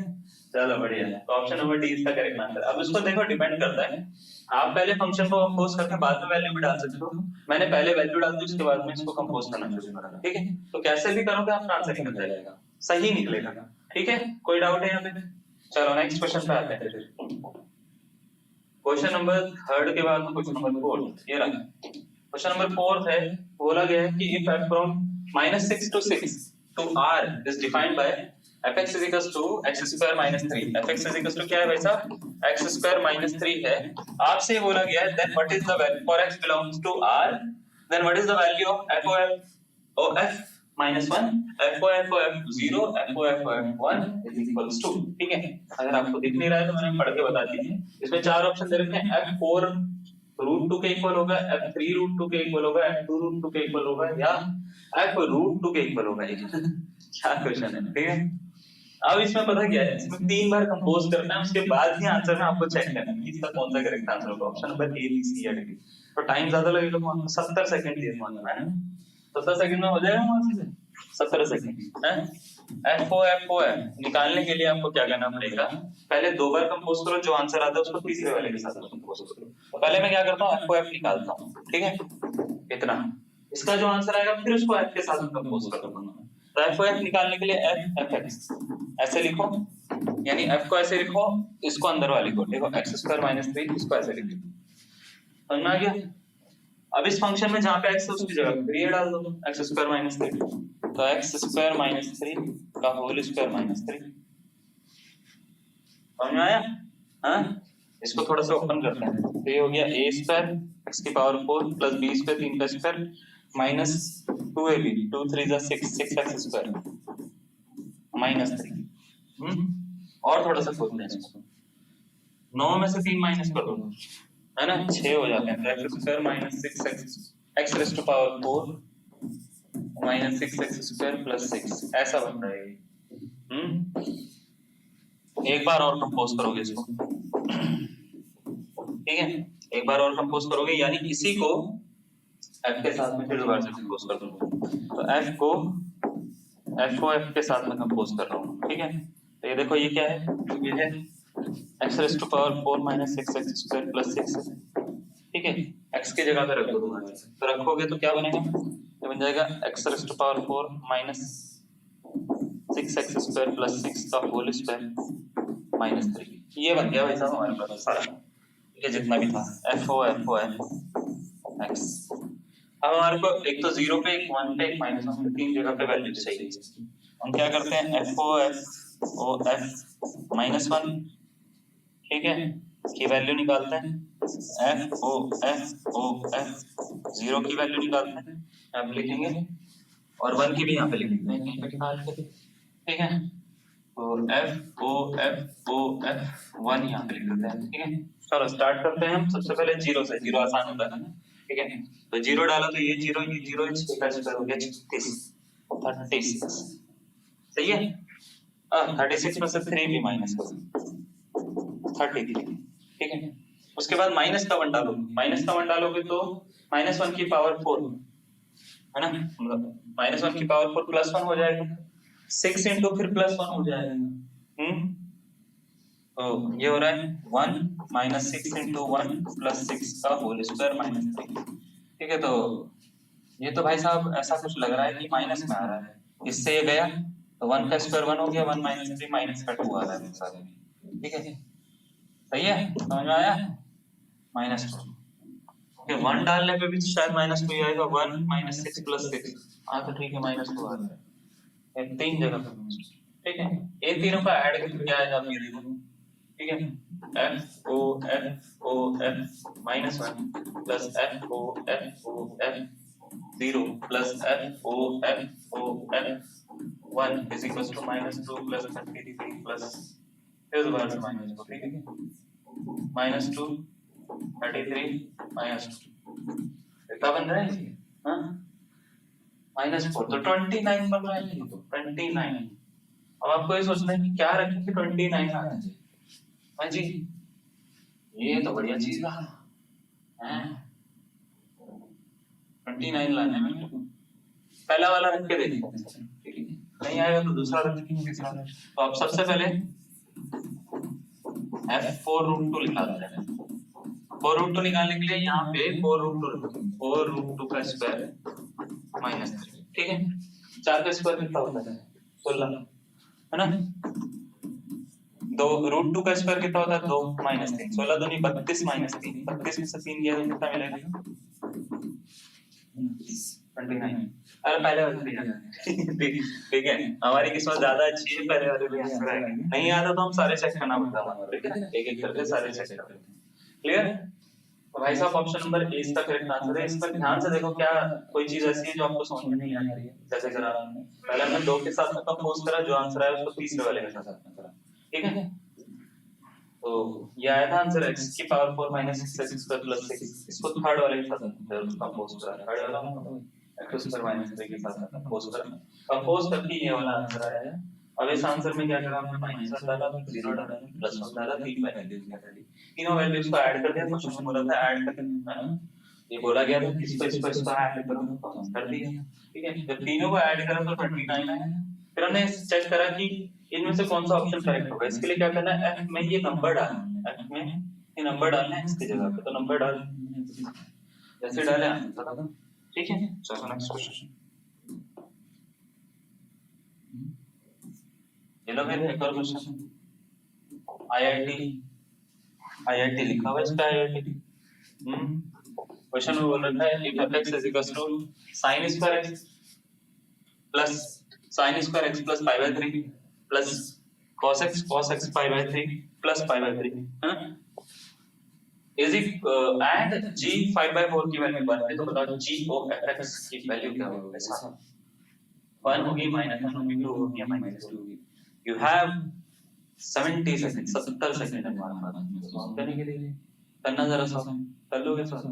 चलो बढ़िया, तो ऑप्शन नंबर डी इसका करेक्ट आंसर। अब इसको देखो, डिपेंड करता है, आप पहले फंक्शन को कंपोज करके बाद में वैल्यू भी डाल सकते हो। मैंने पहले वैल्यू डाल दी, उसके बाद में इसको कंपोज करना शुरू करा, ठीक है। तो कैसे भी करोगे आपका आंसर निकल जाएगा, सही निकलेगा, ठीक है। कोई डाउट है यहाँ पे, चलो नेक्स्ट क्वेश्चन पे आते हैं फिर। क्वेश्चन नंबर 3 के बाद में क्वेश्चन नंबर 4, ये रहा क्वेश्चन नंबर 4 है। बोला गया है कि if f from -6 to 6 to r is defined by fx = x² - 3, fx = क्या है भाई साहब, x² - 3 है। आपसे बोला गया है then what is the value for x belongs to r, then what is the value of f of f -1, f of 0, f of 1 is equals to, ठीक है। अगर आपको दिख नहीं रहा है तो मैंने पढ़ के बता दिए। इसमें 4 ऑप्शन दे रखे हैं, f4 √2 के इक्वल होगा, f3 √2 के इक्वल होगा, f2 √2 के इक्वल होगा, या f √2 के इक्वल होगा। क्या क्वेश्चन है, ठीक है। अब इसमें पता क्या है, इसमें 3 बार कंपोज करना है, उसके बाद ही आंसर में आपको चेक करना है कि इसका कौन सा करेक्ट आंसर होगा, option number A, B, C या डी। तो टाइम ज्यादा लगेगा, 70 सेकंड दिए है ना, 70 सेकंड में हो जाएगा वहां से, 17 सेकंड है। FO निकालने के लिए आपको क्या करना पड़ेगा, पहले 2 बार कंपोज करो, जो आंसर आता है उसको तीसरे वाले के साथ कंपोज करो। तो पहले मैं क्या करता हूँ, FOF निकालता हूँ, ठीक है, इतना, इसका जो आंसर आएगा फिर उसको F के साथ कंपोज कर दूंगा। तो FOF निकालने के लिए FX ऐसे लिखो, यानी F को ऐसे लिखो, इसको अंदर वाले को देखो, x² - 3, इसको ऐसे लिखो, समझ में आ गया। अब इस फंक्शन में जहां पे x है उसकी जगह 3 डाल दो, x² - 3, तो x² - 3 का होल स्क्वायर -3, समझ में आया, हाँ। इसको थोड़ा सा ओपन करते हैं, तो ये हो गया a² x⁴ प्लस b² 3 का स्क्वायर माइनस 2ab 2 3 = 6 6x² -3। और थोड़ा सा खोलते हैं इसको, 9 में से 3 माइनस कर दो, है ना, 6 हो जाते हैं। x² - 6x x⁴ -6x² + 6 ऐसा बन रहा है। एक बार और कंपोज करोगे इसको, ठीक है, एक बार और कंपोज करोगे, यानी इसी को f के साथ में फिर दोबारा से कंपोज कर दूंगा। तो f को FOF के साथ में कंपोज कर रहा हूँ, ठीक है। तो ये देखो, ये क्या है, ये है x⁴ - 6x² + 6, ठीक है, x की जगह पे रख दो तुम्हारे, तो रखोगे तो क्या बनेगा, ये बन जाएगा x raised to power 4 minus 6x square plus 6 का होल स्क्वायर माइनस 3। ये बन गया भाई साहब हमारे पास सारा, ये जितना भी था FO x। अब हमारे को एक तो 0 पे एक 1 पे एक -1 पे तीन जगह पे वैल्यू चाहिए। हम क्या करते हैं FO -1, ठीक है, की वैल्यू निकालते हैं, FO 0 की वैल्यू निकालते हैं, अब लिखेंगे और 1 की भी यहाँ पे लिखेंगे, ठीक है, तो FO 1 यहाँ पे लिख देते हैं, ठीक है। चलो स्टार्ट करते हैं हम, सबसे पहले 0 से, 0 आसान होता है ना, ठीक है, तो 0 डाला तो ये 0 इसका स्क्वायर हो गया 36, सही है। 36 में से 3 भी माइनस करो, 33, ठीक है। उसके बाद माइनस का 1 डालोगे तो -1 की पावर 4 है ना, मतलब -1 की पावर 4 +1 हो जाएगा, 6 इंटू फिर +1 हो जाएगा, तो ये हो रहा है 1 - 6 इंटू 1 + 6 का होल स्क्वायर -3, ठीक है। तो ये तो भाई साहब ऐसा कुछ लग रहा है कि माइनस में आ रहा है, इससे ये गया तो 1 का स्क्वायर 1 हो गया, 1 - 3 माइनस का 2 आ रहा है सारे, ठीक है, सही है, समझ में आया, -2, ओके। 1 डालने पे भी शायद -2 ही आएगा, 1 - 6 + 6, हाँ तो ठीक है, -2 आ रहा है, ये तीन जगह पे, ठीक है। ये तीनों का ऐड करके क्या आएगा आप ये देखो, ठीक है, FO -1 plus FO 0 plus FO 1 is equals to -2 plus 33 plus फिर दोबारा से -2, ठीक है, -2 33 -2 कितना बन रहा है, हाँ -4, तो 29 बन रहा है, तो 29। अब आपको ये सोचना है कि क्या रखें कि 29 आ जाए, हाँ जी, ये तो बढ़िया चीज है, 29 लाना है, पहला वाला रख के देखो, नहीं आएगा तो दूसरा रखेंगे, तीसरा। तो आप सबसे पहले F4√2 निकाल देते हैं, 4√2 निकालने के लिए यहाँ पे 4√2 का स्क्वायर -3, ठीक है, 4 का स्क्वायर कितना होता है 16, है ना, 2√2 का स्क्वायर कितना होता है 2 - 3, 16 दूनी 32 - 3, 32 में से 3 गया तो कितना मिलेगा 29। अरे पहले वाले ठीक है, हमारी किस्मत ज्यादा अच्छी है, पहले वाले भी आंसर आएगा, नहीं आता तो हम सारे चेक करना पड़ता है, ठीक है, एक एक करके सारे चेक करते हैं, क्लियर। तो भाई साहब ऑप्शन नंबर ए इसका करेक्ट आंसर है। इस पर ध्यान से देखो, क्या कोई चीज ऐसी है जो आपको समझ में नहीं आ रही है, जैसे करा पहले हमने 2 के साथ कंपोज करा, जो आंसर आया उसको तीसरे वाले के साथ करा, ठीक है। तो ये आया था आंसर x की पावर 4 - 6x² + 6, इसको थर्ड वाले के साथ कंपोज करा, थर्ड वाला x² - 3 के साथ कंपोज करके ये वाला आंसर आया है। अब इस आंसर में क्या करा हमने, माइनस डाला, 0 डाला, +1 डाला, 3 वैल्यूज निकाली, तीनों वैल्यूज को ऐड कर दिया, क्वेश्चन में बोला था ऐड करना, ये बोला गया था इसको ऐड करो, कर दिया, ठीक है। जब तीनों को ऐड करा तो 29 आया। फिर हमने चेक करा कि इनमें से कौन सा ऑप्शन करेक्ट होगा, इसके लिए क्या करना है, f में ये नंबर डालना है, f में ये नंबर डालना है इसकी जगह पे, तो नंबर डाल, जैसे डाले आंसर, ठीक है। चलो नेक्स्ट क्वेश्चन, ये लो फिर एक और क्वेश्चन, IIT लिखा हुआ है इस पे, IIT क्वेश्चन में बोल रखा है if f(x) is equals to sin square x plus sin square x plus pi by 3 plus cos x pi by 3 plus pi by 3, is it and g 5/4 की वैल्यू 1 है, तो बताओ g of f(x) की value क्या होगी, ऐसा 1 होगी, -1 होगी, 2 होगी या -2 होगी। you have 70 सेकंड, 70 सेकंड हमारे पास सॉल्व करने के लिए, करना जरा सा, कर लोगे सॉल्व,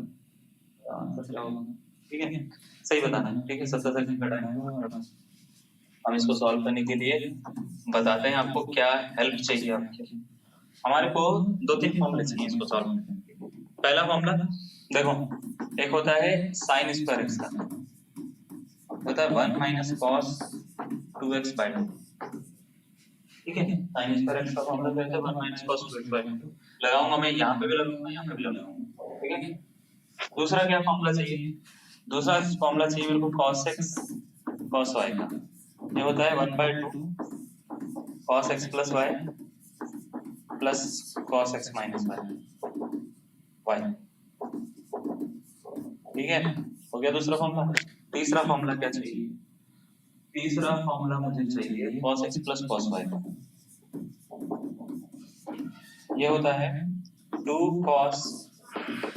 आंसर क्या होगा, ठीक है, सही बताना है, ठीक है। 70 सेकंड का टाइम है हमारे पास, हम इसको सॉल्व करने के लिए बताते हैं आपको क्या हेल्प चाहिए आपकी। हमारे को 2-3 फॉर्मूले चाहिए इसको सॉल्व करने के लिए। पहला फॉर्मूला देखो, एक होता है sin स्क्वायर x का, होता है 1 - cos 2x/2, ठीक है। sin स्क्वायर x का फॉर्मूला कहते हैं 1 - cos 2x/2, लगाऊंगा मैं यहाँ पे भी लगाऊंगा, यहाँ पे भी लगाऊंगा, ठीक है। दूसरा क्या फॉर्मूला चाहिए? दूसरा फॉर्मूला चाहिए मेरे को cos x cos y का। ये होता है 1/2 cos x plus y plus cos x minus y। ठीक है, हो गया दूसरा फॉर्मूला। तीसरा फॉर्मूला क्या चाहिए? तीसरा फॉर्मूला मुझे चाहिए cos x plus cos y का। ये होता है 2 cos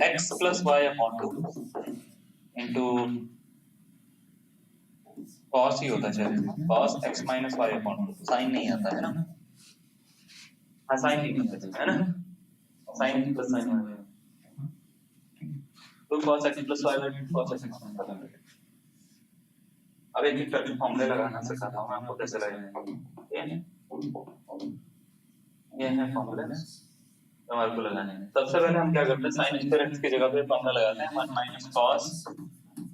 x plus y upon 2 into cos ही होता है, cos x minus y upon 2। Sign नहीं आता है ना, हाँ साइन नहीं आता है ना, sine plus sine 2 cos x plus y cos x minus y। अब एक एक करके फॉर्मूले लगाना सिखाता हूँ मैं आपको कैसे लगाएंगे। ये है फॉर्मूला हमारे को लगाने हैं। सबसे पहले हम क्या करते हैं, sin स्क्वायर x की जगह पे फॉर्मूला लगाते हैं 1 minus cos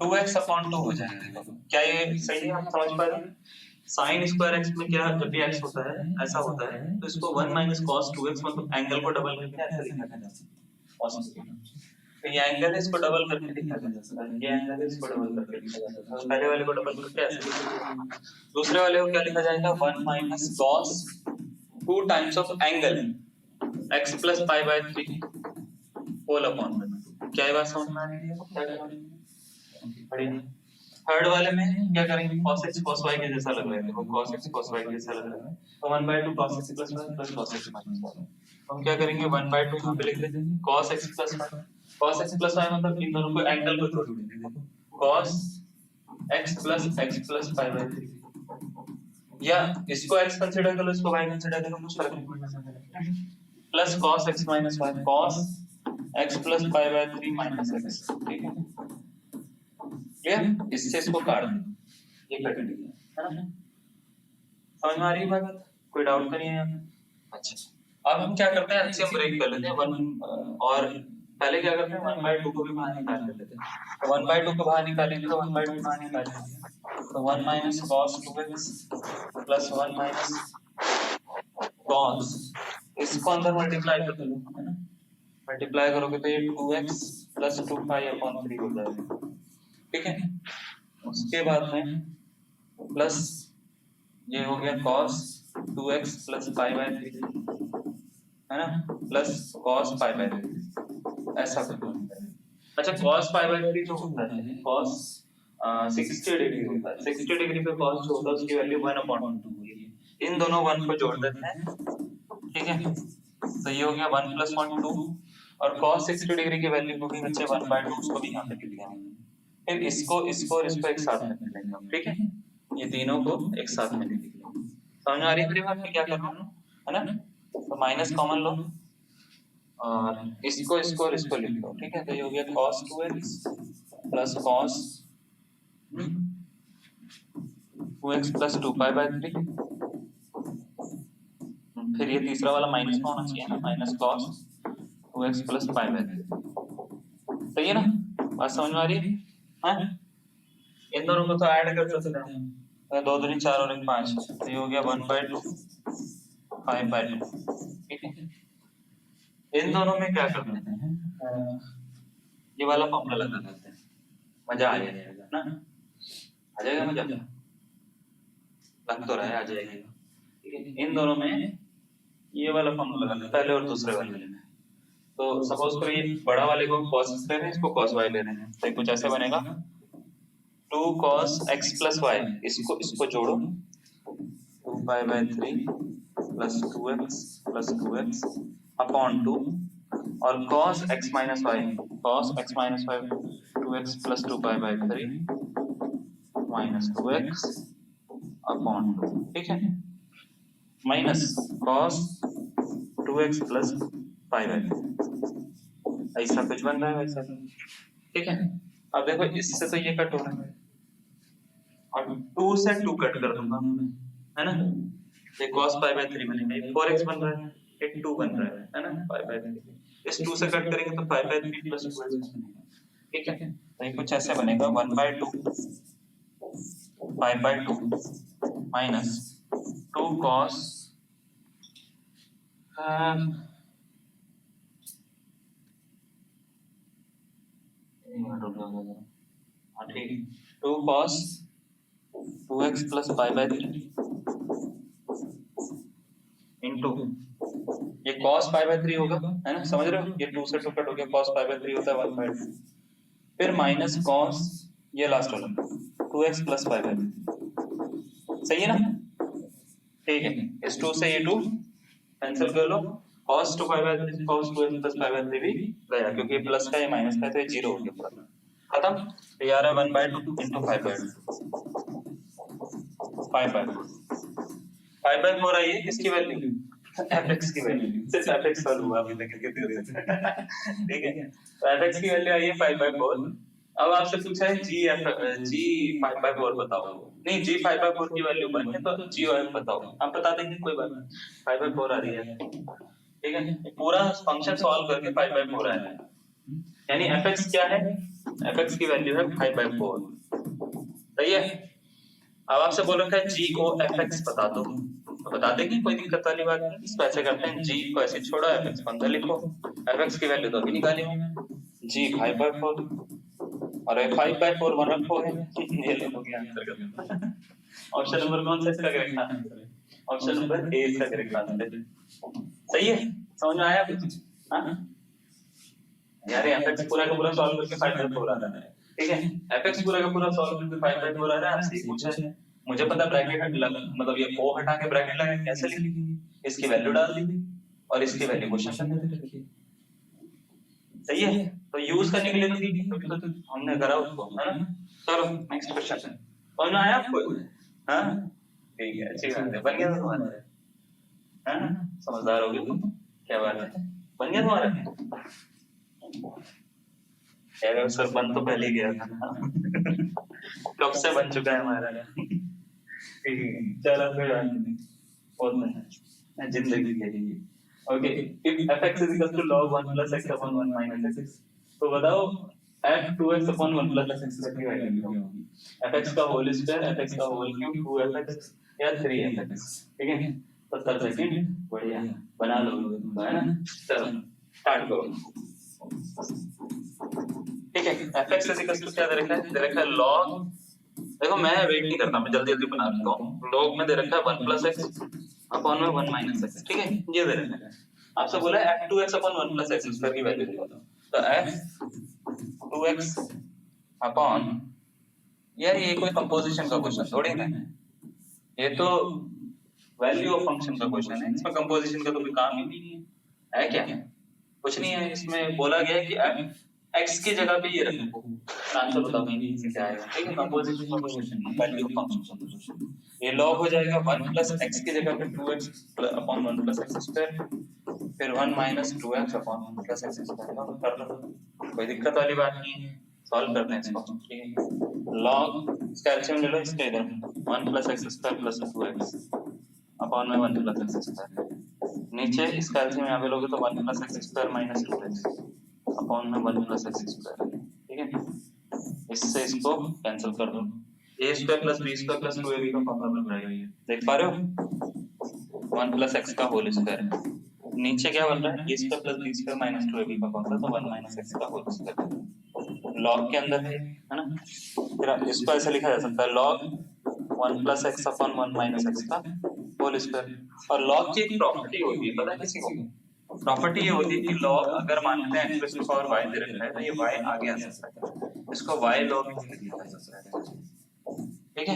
2x upon 2 हो जाएगा। क्या ये सही है, आप समझ पा रहे हैं? sin स्क्वायर x में क्या, जब भी x होता है ऐसा होता है तो इसको 1 minus cos 2x मतलब एंगल को डबल करके ऐसे लिखा जा सकता है। तो ये एंगल इसको डबल करके लिखा जा सकता है, ये एंगल इसको डबल करके लिखा जा सकता है। पहले वाले को डबल करके ऐसे, दूसरे वाले को क्या लिखा जाएगा 1 minus cos 2 times of angle x plus pi by 3 whole upon 1। क्या ये बात समझ में आ रही है? क्या करेंगे? थर्ड वाले में क्या करेंगे, cos x cos y के जैसा लग रहा है, देखो cos x cos y के जैसा लग रहा है, तो 1/2 cos x plus y plus cos x minus y। हम क्या करेंगे 1/2 यहाँ पे लिख देंगे cos x plus y। cos x plus y मतलब इन दोनों को एंगल को जोड़ देंगे, cos x plus pi by 3, या इसको x कंसीडर करो, इसको y कंसीडर करो, कुछ फर्क नहीं पड़ता। Plus cos x minus y, cos x plus pi by 3 minus x। ठीक है, क्लियर? इससे इसको काट दें, ये कट गया है ना, समझ में आ रही है बात? कोई डाउट तो नहीं है? अच्छा, अब हम क्या करते हैं, एलसीएम ब्रेक कर लेते हैं वन, और पहले क्या करते हैं 1/2 को भी बाहर निकाल लेते हैं। तो 1/2 को बाहर निकालेंगे तो 1/2 बाहर निकालेंगे तो 1 minus cos 2x plus 1 minus cos, इसको अंदर मल्टीप्लाई कर दो, है ना, मल्टीप्लाई करोगे तो ये 2x plus 2 pi upon 3 हो जाएगा। ठीक है, उसके बाद में प्लस ये हो गया cos 2x plus pi by 3, है ना, प्लस cos pi by 3, ऐसा करना है। अच्छा, cos pi by 3 जो होता है cos 60 डिग्री होता है, 60 डिग्री पे cos जो होता है उसकी वैल्यू 1/2 होगी। इन दोनों 1 को जोड़ देते हैं, ठीक है, तो ये हो गया 1 plus 1 2, और cos 60 डिग्री की वैल्यू होगी बच्चे 1/2, उसको भी यहाँ पे लिख दिया। फिर इसको और इसको एक साथ में लिख लेंगे, ठीक है, ये तीनों को एक साथ में लिख लेंगे। समझ आ रही है मेरी बात? मैं क्या कर रहा हूँ, है ना, तो माइनस कॉमन लो और इसको और इसको लिख लो, ठीक है, तो ये हो गया cos 2x plus cos 2x plus 2 pi by 3। फिर ये तीसरा वाला माइनस में होना चाहिए ना, minus cos 2x plus pi by 3। सही है ना, बात समझ में आ रही है? हाँ, इन दोनों को तो ऐड कर सकते हैं, 2 दूनी 4 और 1 5, तो ये हो गया 1/2 5/2। ठीक है, इन दोनों में क्या कर देते हैं, ये वाला फॉर्मूला लगा देते हैं, मजा आ जाएगा ना, आ जाएगा मजा, लग तो रहा है आ जाएगा। ठीक है, इन दोनों में ये वाला फॉर्मूला लगा देते हैं, पहले और दूसरे वाले में। तो सपोज करो ये बड़ा वाले को cos ले रहे हैं, इसको cos y ले रहे हैं, तो कुछ ऐसे बनेगा 2 cos x plus y, इसको जोड़ो 2 pi by 3 plus 2x plus 2x upon 2, और cos x minus y 2x plus 2 pi by 3 minus 2x upon 2। ठीक है, minus cos 2x plus pi by 3, ऐसा कुछ बन रहा है वैसा। ठीक है, अब देखो इससे तो ये कट हो रहा है और 2 से 2 कट कर दूंगा, है ना, ये cos pi by 3 बनेगा, ये 4x बन रहा है, ये 2 बन रहा है ना, pi by 3, इस 2 से कट करेंगे तो pi by 3 plus 2x बनेगा। ठीक है, तो ये कुछ ऐसे बनेगा 1/2 pi by 2 minus 2 cos 2 ठीक, 2 cos 2x plus pi by 3 into ये cos पाई बाय 3 होगा, है ना, समझ रहे हो, ये 2 से 2 कट हो गया, cos पाई बाय 3 होता है 1/2, फिर माइनस cos ये लास्ट वाला 2x प्लस पाई बाय 3, सही है ना, ठीक है, इस 2 से ये 2 कैंसिल कर लो, cos 2 pi by 3 cos 2x plus pi by 3 भी गया, क्योंकि ये प्लस का ये माइनस का है तो ये 0 हो गया पूरा खत्म, तो ये आ रहा है 1/2 इंटू 5/4 आई है, किसकी वैल्यू, fx की वैल्यू, सिर्फ fx सॉल्व हुआ अभी तक कितनी देर से ठीक है, तो fx की वैल्यू आई है 5/4, अब आपसे पूछा है g 5/4 बताओ, नहीं g 5/4 की वैल्यू 1 है तो g और f बताओ, आप बता देंगे कोई बात नहीं, 5/4 आ रही है, ठीक है, पूरा फंक्शन सॉल्व करके 5/4 आया है, यानी fx क्या है, fx की वैल्यू है 5/4, सही है, अब आपसे बोल रखा है g को fx बता दो, तो बता देंगे, कोई दिक्कत वाली बात नहीं, इसको ऐसे करते हैं, g को ऐसे छोड़ो, fx को अंदर लिखो, fx की वैल्यू तो अभी निकाली है, g 5/4 और 5/4 वन रखो है, ये लोगे आंसर कर ऑप्शन नंबर कौन सा इसका करेक्ट आंसर है, ऑप्शन नंबर ए इसका करेक्ट आंसर है, सही है, समझ में आया कुछ, हां यार fx पूरा का पूरा सॉल्व करके 5/4 आ रहा है, ठीक है, fx पूरा का पूरा सॉल्व करके 5/4 आ रहा है, आपसे पूछा है, मुझे पता ब्रैकेट मतलब ये o हटा के ब्रैकेट लगा कैसे लिखेंगे, इसकी वैल्यू डाल दी और इसकी वैल्यू क्वेश्चन में दे रखी है, सही है, तो यूज करने के लिए तो ठीक है, तो हमने करा उसको, है ना, चलो नेक्स्ट क्वेश्चन, समझ में आया आपको, हां ठीक है, अच्छी बात है, बन गया तुम्हारा, हां समझदार हो गए तुम, क्या बात है, बन गया तुम्हारा, यार सर बन तो पहले ही गया था कब से बन चुका है हमारा, चलो कोई बात नहीं, बहुत है जिंदगी के लिए, okay, if fx is equal to log 1 plus x upon 1 minus x, तो बताओ f 2x upon 1 plus x की वैल्यू क्या होगी, fx का होल स्क्वायर, fx का होल क्यूब, 2fx या 3fx, ठीक है, तो 70 सेकंड, बढ़िया बना लोगे तुम, है ना, चलो स्टार्ट करो, ठीक है, fx is equal to क्या दे रखा है log, देखो मैं वेट नहीं करता, मैं जल्दी जल्दी बना देता हूँ, log में दे रखा है 1 plus x अपॉन में 1 minus x, ठीक है, ये दे रखा है, आपसे बोला है f 2x upon 1 plus x square की वैल्यू निकालो, तो f 2x अपॉन, यार ये कोई कंपोजिशन का क्वेश्चन थोड़ी ना है, ये तो वैल्यू ऑफ फंक्शन का क्वेश्चन है, इसमें कंपोजिशन का तो कोई काम ही नहीं है क्या, कुछ नहीं है, इसमें बोला गया है कि f x की जगह पे ये रखो, आंसर बताओ क्या आएगा, ठीक है, कंपोजिशन का क्वेश्चन है, वैल्यू ऑफ फंक्शन, ये log हो जाएगा 1 plus x की जगह पे 2x upon 1 plus x square, फिर 1 minus 2x upon 1 plus x square, कर लो, कोई दिक्कत वाली बात नहीं है, सॉल्व करते हैं इसको, ठीक है, log इसका एलसीएम ले लो, इसके इधर 1 plus x square plus 2x upon में 1 plus x स्क्वायर, नीचे इसका एलसीएम यहां पे लोगे तो 1 plus x square minus 2x upon में 1 plus x स्क्वायर, ठीक है, इससे इसको कैंसिल कर दो, a square plus b square plus 2ab का फॉर्मूला बन रहा है, देख पा रहे हो, 1 प्लस x का होल स्क्वायर, नीचे क्या बन रहा है, a square plus b square minus 2ab का फॉर्मूला, तो 1 माइनस x का होल स्क्वायर, log के अंदर है ना, फिर इसको ऐसे लिखा जा सकता है log 1 plus x upon 1 minus x का होल स्क्वायर, और log की एक प्रॉपर्टी होती है, पता है किसी को, प्रॉपर्टी ये होती है कि log अगर मानते हैं x टू पावर y दे रखा है तो ये y आगे आ सकता है, इसको y log लिखा जा सकता है, ठीक है,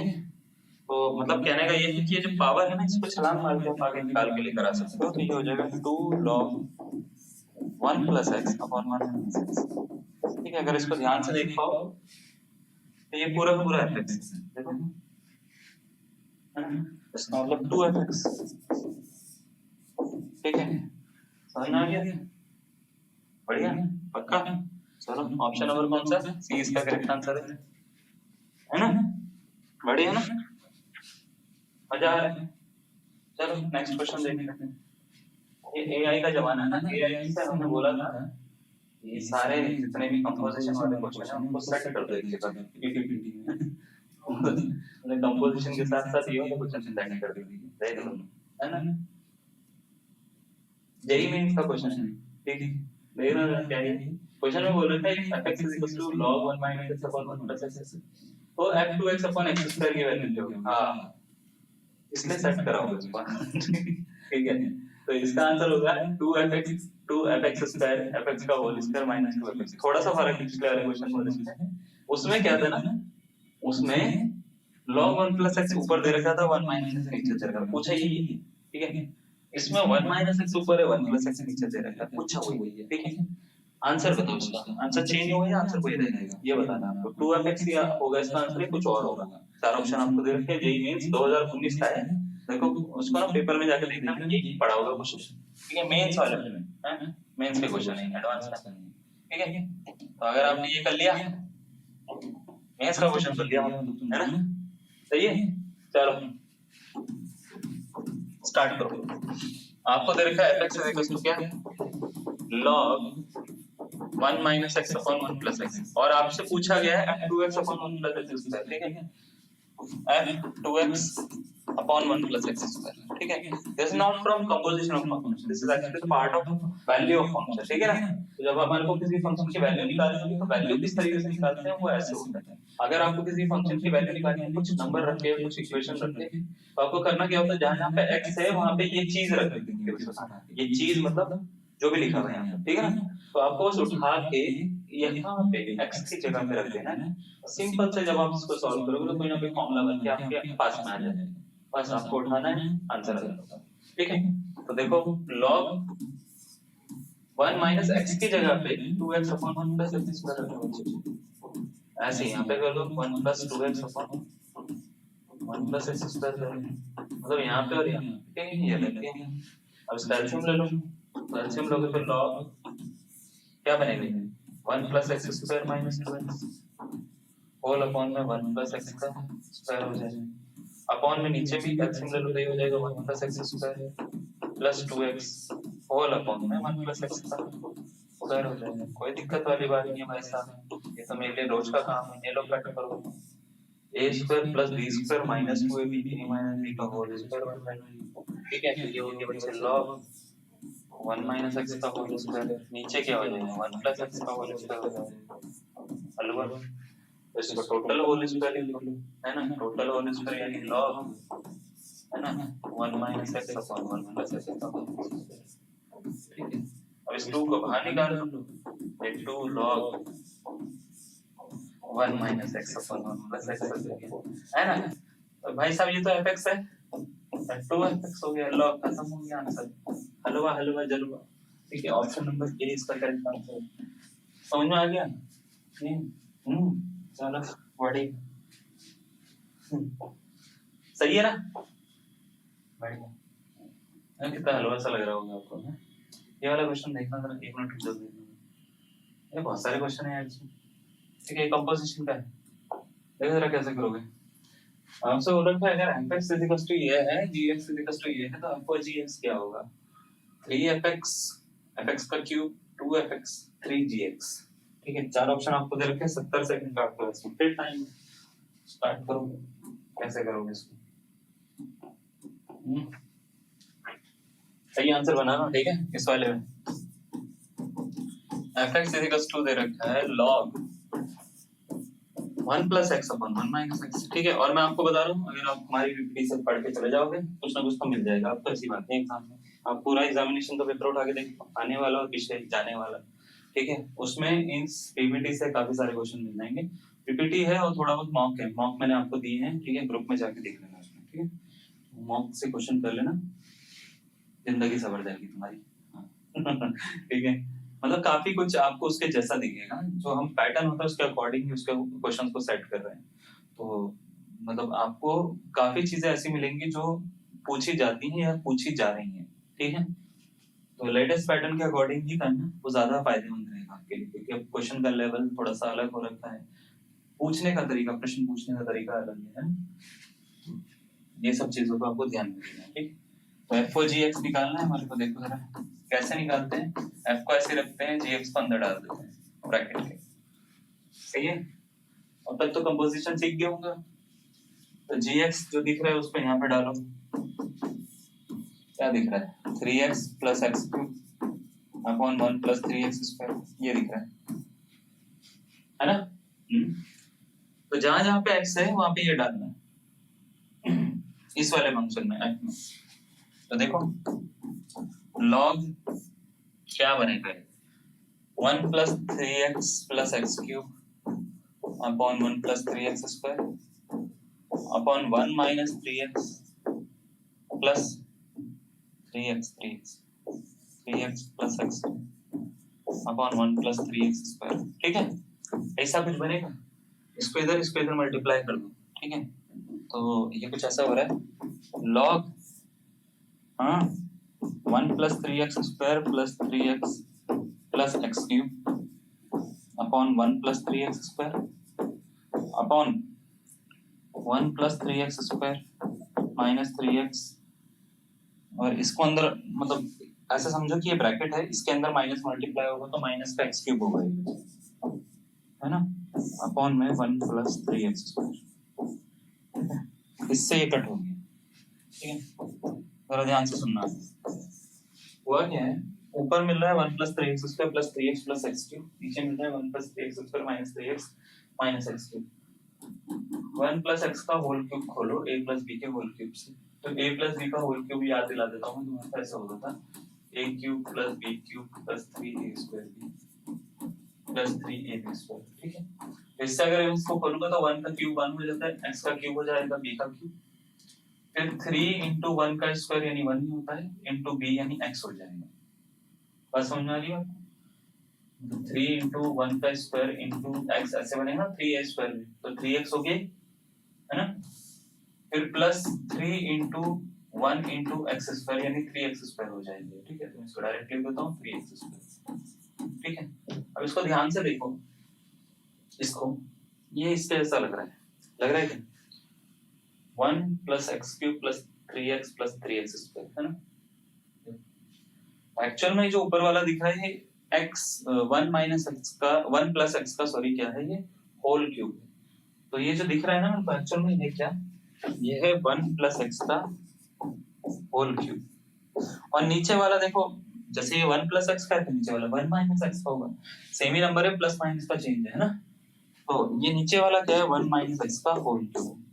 तो मतलब कहने का ये है कि ये जो पावर है ना, इसको छलांग मार के आप आगे निकाल के लेकर आ सकते हो, तो ये हो जाएगा 2 log 1 plus x upon 1 minus x, ठीक है, अगर इसको ध्यान से देख पाओ तो ये पूरा पूरा fx है, देखो इसका मतलब 2fx, ठीक है, समझ में आ गया, बढ़िया पक्का, चलो ऑप्शन नंबर कौन सा, सी इसका करेक्ट आंसर है ना, बढ़िया ना, मजा आ रहा है, चलो नेक्स्ट क्वेश्चन देखते हैं, ये एआई का जमाना है ना, एआई से हमने बोला था ये सारे जितने भी कंपोजिशन वाले क्वेश्चन हैं उनको सेट कर दो एक जगह पीपीटी में, मतलब कंपोजिशन के साथ साथ ये वाले क्वेश्चन सेट कर दीजिए, देख लो, है ना, जेई मेंस का क्वेश्चन है, ठीक है, देख रहे हो क्या है, क्वेश्चन में बोल रखा है fx is equals to log 1 minus x upon 1 plus x, तो f2x upon x square की वैल्यू होगी। हाँ, इसलिए सेट करा होगा इसको। ठीक है, तो इसका आंसर होगा 2fx स्क्वायर fx का होल स्क्वायर माइनस 2fx। थोड़ा सा फर्क पिछले वाले क्वेश्चन में इसमें, उसमें क्या था ना, उसमें log 1 plus x ऊपर दे रखा था, 1 minus x नीचे दे रखा था, पूछा यही है। ठीक है, इसमें 1 minus x ऊपर है, 1 plus x नीचे दे रखा है, पूछा वही है। ठीक है, आंसर बताओ इसका, आंसर चेंज होगा या आंसर वही रहेगा, ये बताना है आपको। 2fx या होगा इसका आंसर, या कुछ और होगा। चार ऑप्शन आपको दे रखे हैं, जेईई मेंस 2019 का है, देखो उसको ना पेपर में जाकर देखना, ये पढ़ा होगा क्वेश्चन। ठीक है, मेंस वाले में है, मेंस के क्वेश्चन है, एडवांस का नहीं। ठीक है, तो अगर आपने ये कर लिया, मेंस का क्वेश्चन कर लिया, है ना, सही है। चलो स्टार्ट करो। आपको दे रखा है fx इक्वल टू क्या, log 1 minus x upon 1 plus x, और आपसे पूछा गया है f2x upon 1 plus x square. ठीक है, f2x upon 1 plus x square। ठीक है, this is not from composition of function, this is actually part of value of function। ठीक है ना, तो जब हमारे को किसी फंक्शन की वैल्यू निकालनी होगी, तो वैल्यू किस तरीके से निकालते हैं वो ऐसे होता है। अगर आपको किसी फंक्शन की वैल्यू निकालनी है, कुछ नंबर रख के, कुछ इक्वेशन रख के, तो आपको करना क्या होता है, जहां जहां पे x है वहां पे ये चीज रख देंगे। ये चीज मतलब जो भी लिखा हुआ है यहाँ पे, ठीक है ना, तो आपको बस उठा के यहाँ पे x की जगह पे रख देना है। सिंपल से जब आप इसको सॉल्व करोगे तो कोई ना कोई फॉर्मूला बन के आपके पास में आ जाएगा, बस आपको उठाना है, आंसर आ जाएगा। ठीक है, तो देखो log 1 minus x की जगह पे 2x upon 1 plus x square रखो, ऐसे यहाँ पे कर दो 1 plus 2x upon 1 plus x square कर लो, मतलब यहाँ पे और यहाँ पे ये रखते हैं। अब इसका एलसीएम ले लो, तो एलसीएम लोगे तो log क्या बनेगा, 1 plus x square minus 2x whole upon में 1 plus x का स्क्वायर हो जाएगा, अपॉन में नीचे भी एलसीएम ले लो तो ये हो जाएगा 1 plus x square plus 2x whole upon में 1 plus x का स्क्वायर हो जाएगा। कोई दिक्कत वाली बात नहीं है भाई साहब, ये तो मेरे लिए रोज का काम है। ये लो कट करो, a square plus b square minus 2ab minus b का होल स्क्वायर बन जाएगा। ठीक है, तो ये हो गया बच्चे log 1 minus x का होल स्क्वायर, नीचे क्या हो जाएगा 1 plus x का होल स्क्वायर हो जाएगा, अलवर। तो इसको टोटल होल स्क्वायर लिख लो, है ना, टोटल होल स्क्वायर यानी log, है ना, 1 minus x upon 1 plus x का होल स्क्वायर। ठीक है, अब इस 2 को बाहर निकाल लो, ये 2 log 1 minus x upon 1 plus x है ना। तो भाई साहब ये तो fx है, 2fx हो गया, log खत्म हो गया, आंसर हलवा हलवा जलवा। ठीक है, ऑप्शन नंबर ए इसका करेक्ट आंसर। समझ में आ गया? चलो बड़ी सही है ना, बढ़िया। कितना हलवा सा लग रहा होगा आपको ना? ये वाला क्वेश्चन देखना जरा, 1 मिनट रुक देखना, ये बहुत सारे क्वेश्चन है यार इसमें। ठीक है, कंपोजिशन का है, देखो जरा कैसे करोगे। आपसे बोल रखा है अगर fx इक्वल्स टू ये है, gx इक्वल्स टू ये है, तो आपको gx क्या होगा, 3fx fx का क्यूब 2fx 3gx। ठीक है, चार ऑप्शन आपको दे रखे हैं, 70 सेकंड का आपको इसमें फिर टाइम। स्टार्ट करो, कैसे करोगे इसको, सही आंसर बनाना। ठीक है, इस वाले में fx इक्वल्स टू दे रखा है log 1 plus x upon 1 minus x। ठीक है, और मैं आपको बता रहा हूँ, अगर आप हमारी पीपीटी से पढ़ के चले जाओगे कुछ ना कुछ तो मिल जाएगा आपको, ऐसी बात नहीं। एग्जाम में आप पूरा एग्जामिनेशन का पेपर उठा के देखो, आने वाला और पीछे जाने वाला। ठीक है, उसमें इन पीपीटी से काफी सारे क्वेश्चन मिल जाएंगे। पीपीटी है और थोड़ा बहुत मॉक है, मॉक मैंने आपको दिए हैं। ठीक है, ग्रुप में जाके देख लेना उसमें। ठीक है, मॉक से क्वेश्चन कर लेना, जिंदगी सवर जाएगी तुम्हारी। ठीक है, मतलब काफी कुछ आपको उसके जैसा दिखेगा, जो हम पैटर्न होता है उसके अकॉर्डिंग उसके क्वेश्चंस को सेट कर रहे हैं। तो मतलब आपको काफी चीजें ऐसी मिलेंगी जो पूछी जाती हैं या पूछी जा रही हैं। ठीक है, तो लेटेस्ट पैटर्न के अकॉर्डिंग ही करना वो ज्यादा फायदेमंद रहेगा आपके लिए, क्योंकि अब क्वेश्चन का लेवल थोड़ा सा अलग हो रखा है, पूछने का तरीका, प्रश्न पूछने का तरीका अलग है। ये सब चीजों को आपको ध्यान में रखना है। ठीक, तो एफ ओ जी एक्स निकालना है हमारे को। देखो जरा कैसे निकालते हैं, एफ को ऐसे रखते हैं, जी एक्स को अंदर डाल देते हैं ब्रैकेट के। सही है, और तक तो कंपोजिशन सीख गया होगा। तो जी एक्स जो दिख रहा है उसको यहाँ पे डालो, क्या दिख रहा है, 3x plus x cube upon 1 plus 3x², ये दिख रहा है ना? तो जहां जहां पे x है वहां पे ये डालना है इस वाले फंक्शन में f में। तो देखो log क्या बनेगा, 1 plus 3x plus x³ upon 1 plus 3x² upon 1 minus 3x plus 3x plus x upon 1 plus 3x²। ठीक है, ऐसा कुछ बनेगा। इसको इधर मल्टीप्लाई कर दो। ठीक है, तो ये कुछ ऐसा हो रहा है, log 1 plus 3x² plus 3x plus x³ upon 1 plus 3x² upon 1 plus 3x² minus 3x, और इसको अंदर मतलब ऐसे समझो कि ये ब्रैकेट है, इसके अंदर माइनस मल्टीप्लाई होगा तो माइनस का x³ होगा, है ना, अपॉन में 1 प्लस 3x²। इससे ये कट हो गया। ठीक है, जरा ध्यान से सुनना। हुआ क्या है, ऊपर मिल रहा है 1 plus 3x² plus 3x plus x³, नीचे मिल रहा है 1 plus 3x² minus 3x minus x³। 1 plus x का होल क्यूब खोलो a प्लस b के होल क्यूब से, तो a प्लस b का होल क्यूब याद दिला देता हूँ तुम्हें। ऐसा होता था a³ plus b³ plus 3a² plus 3ab²। ठीक है, इससे अगर इसको खोलूंगा तो 1 का क्यूब 1 हो जाता है, x का क्यूब हो जाएगा b का क्यूब, फिर 3 इंटू 1 का स्क्वायर यानी 1 ही होता है, इंटू b यानी x हो जाएगा। बस समझ में आ रही है? 3 इंटू 1 का स्क्वायर इंटू x ऐसे बनेगा 3a² में, तो 3x हो गया, है ना, फिर प्लस 3 इंटू 1 इंटू x² यानी 3x² हो जाएगी। ठीक है, तो इसको डायरेक्ट लिख देता हूँ 3x²। ठीक है, अब इसको ध्यान से देखो, इसको ये इसके ऐसा लग रहा है क्या, 1 plus x³ plus 3x plus 3x², है ना। एक्चुअल में जो ऊपर वाला दिख रहा है ये x 1 माइनस x का 1 प्लस x का सॉरी क्या है, ये होल क्यूब है। तो ये जो दिख रहा है ना मेरे को एक्चुअल में ये क्या, ये है 1 प्लस x का होल क्यूब, और नीचे वाला देखो जैसे ये 1 प्लस x का है तो नीचे वाला 1 माइनस x का होगा, सेम ही नंबर है, प्लस माइनस का चेंज है ना। तो ये नीचे वाला क्या है, 1 माइनस x का होल क्यूब।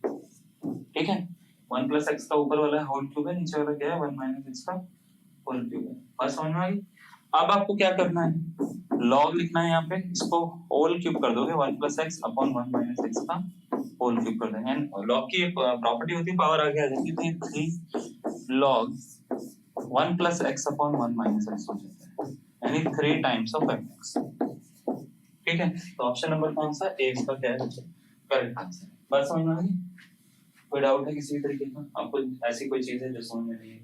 ठीक है, 1 प्लस x का ऊपर वाला होल क्यूब है, नीचे वाला क्या है 1 माइनस x का होल क्यूब है। बात समझ में आ गई? अब आपको क्या करना है, लॉग लिखना है यहाँ पे, इसको होल क्यूब कर दोगे 1 plus x upon 1 minus x का होल क्यूब कर देंगे। लॉग की प्रॉपर्टी होती है पावर आगे आ जाएगी, तो 3 log 1 plus x upon 1 minus x हो जाता है, यानी 3 टाइम्स ऑफ x। ठीक है, तो ऑप्शन नंबर कौन सा ए, इसका क्या है करेक्ट आंसर। बात समझ में आ गई? कोई डाउट है किसी तरीके का आपको, ऐसी कोई चीज है जो समझ में नहीं है?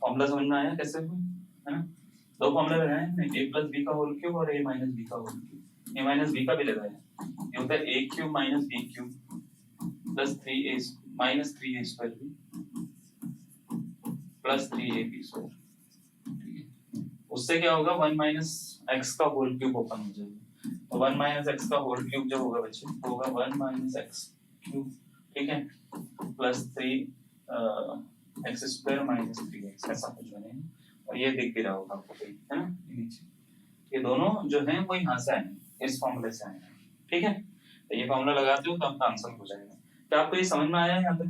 फॉर्मूला समझ में आया कैसे, है ना। दो फॉर्मूला लगाए हैं, a प्लस b का होल क्यूब और a माइनस b का whole cube. a minus b का भी लगाया, ये होता है a cube minus b cube plus 3a minus 3a² plus 3ab²। ठीक है, उससे क्या होगा 1 माइनस x का होल क्यूब ओपन हो जाएगा, तो 1 माइनस x का होल क्यूब जो होगा बच्चे होगा 1 माइनस x क्यूब। ठीक है, प्लस 3x² माइनस 3x, ऐसा कुछ बनेगा, और ये दिख भी रहा होगा आपको, है ना, नीचे ये दोनों जो हैं वो यहाँ से आए, इस फॉर्मूले से आए। ठीक है, तो ये फॉर्मूला लगाते हो तो आपका आंसर हो जाएगा। क्या आपको ये समझ में आया है यहाँ पे?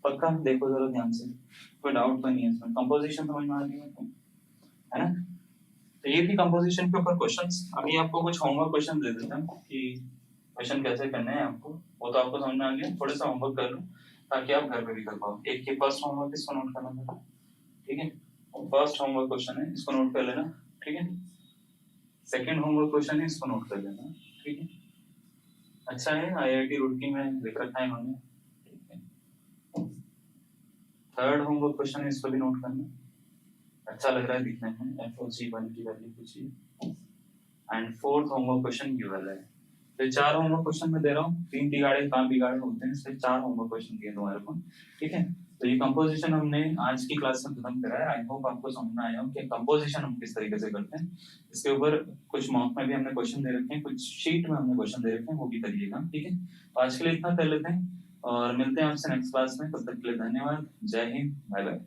पक्का देखो जरा ध्यान से, कोई डाउट तो नहीं है इसमें? कंपोजिशन समझ में आ रही है ना। तो ये थी कंपोजिशन के ऊपर क्वेश्चंस। अभी आपको कुछ होमवर्क क्वेश्चन दे देता हूँ कि क्वेश्चन कैसे करने हैं आपको, वो तो आपको समझ में आ गया, थोड़ा सा होमवर्क कर लो ताकि आप घर पे भी कर पाओ। एक ये फर्स्ट होमवर्क, इसको नोट करना था। ठीक है, फर्स्ट होमवर्क क्वेश्चन है, इसको नोट कर लेना। ठीक है, सेकंड होमवर्क क्वेश्चन है, इसको नोट कर लेना। ठीक है, अच्छा है, आईआईटी रुड़की में लिख रखा है इन्होंने। ठीक है, थर्ड होमवर्क क्वेश्चन है, इसको भी नोट करना, अच्छा लग रहा है दिखने में, FOC1 की वैल्यू पूछी है। एंड फोर्थ होमवर्क क्वेश्चन ये वाला है। तो 4 होमवर्क क्वेश्चन मैं दे रहा हूँ, 3 तिगाड़े काम बिगाड़े होते हैं, इसलिए 4 होमवर्क क्वेश्चन दिए तुम्हारे को। ठीक है, तो ये कंपोजिशन हमने आज की क्लास में खत्म करा है। आई होप आपको समझ में आया हो कि कंपोजिशन हम किस तरीके से करते हैं। इसके ऊपर कुछ मॉक में भी हमने क्वेश्चन दे रखे हैं, कुछ शीट में हमने क्वेश्चन दे रखे हैं, वो भी करिएगा। ठीक है, तो आज के लिए इतना कर लेते हैं और मिलते हैं आपसे नेक्स्ट क्लास में। तब तक के लिए धन्यवाद, जय हिंद, बाय बाय।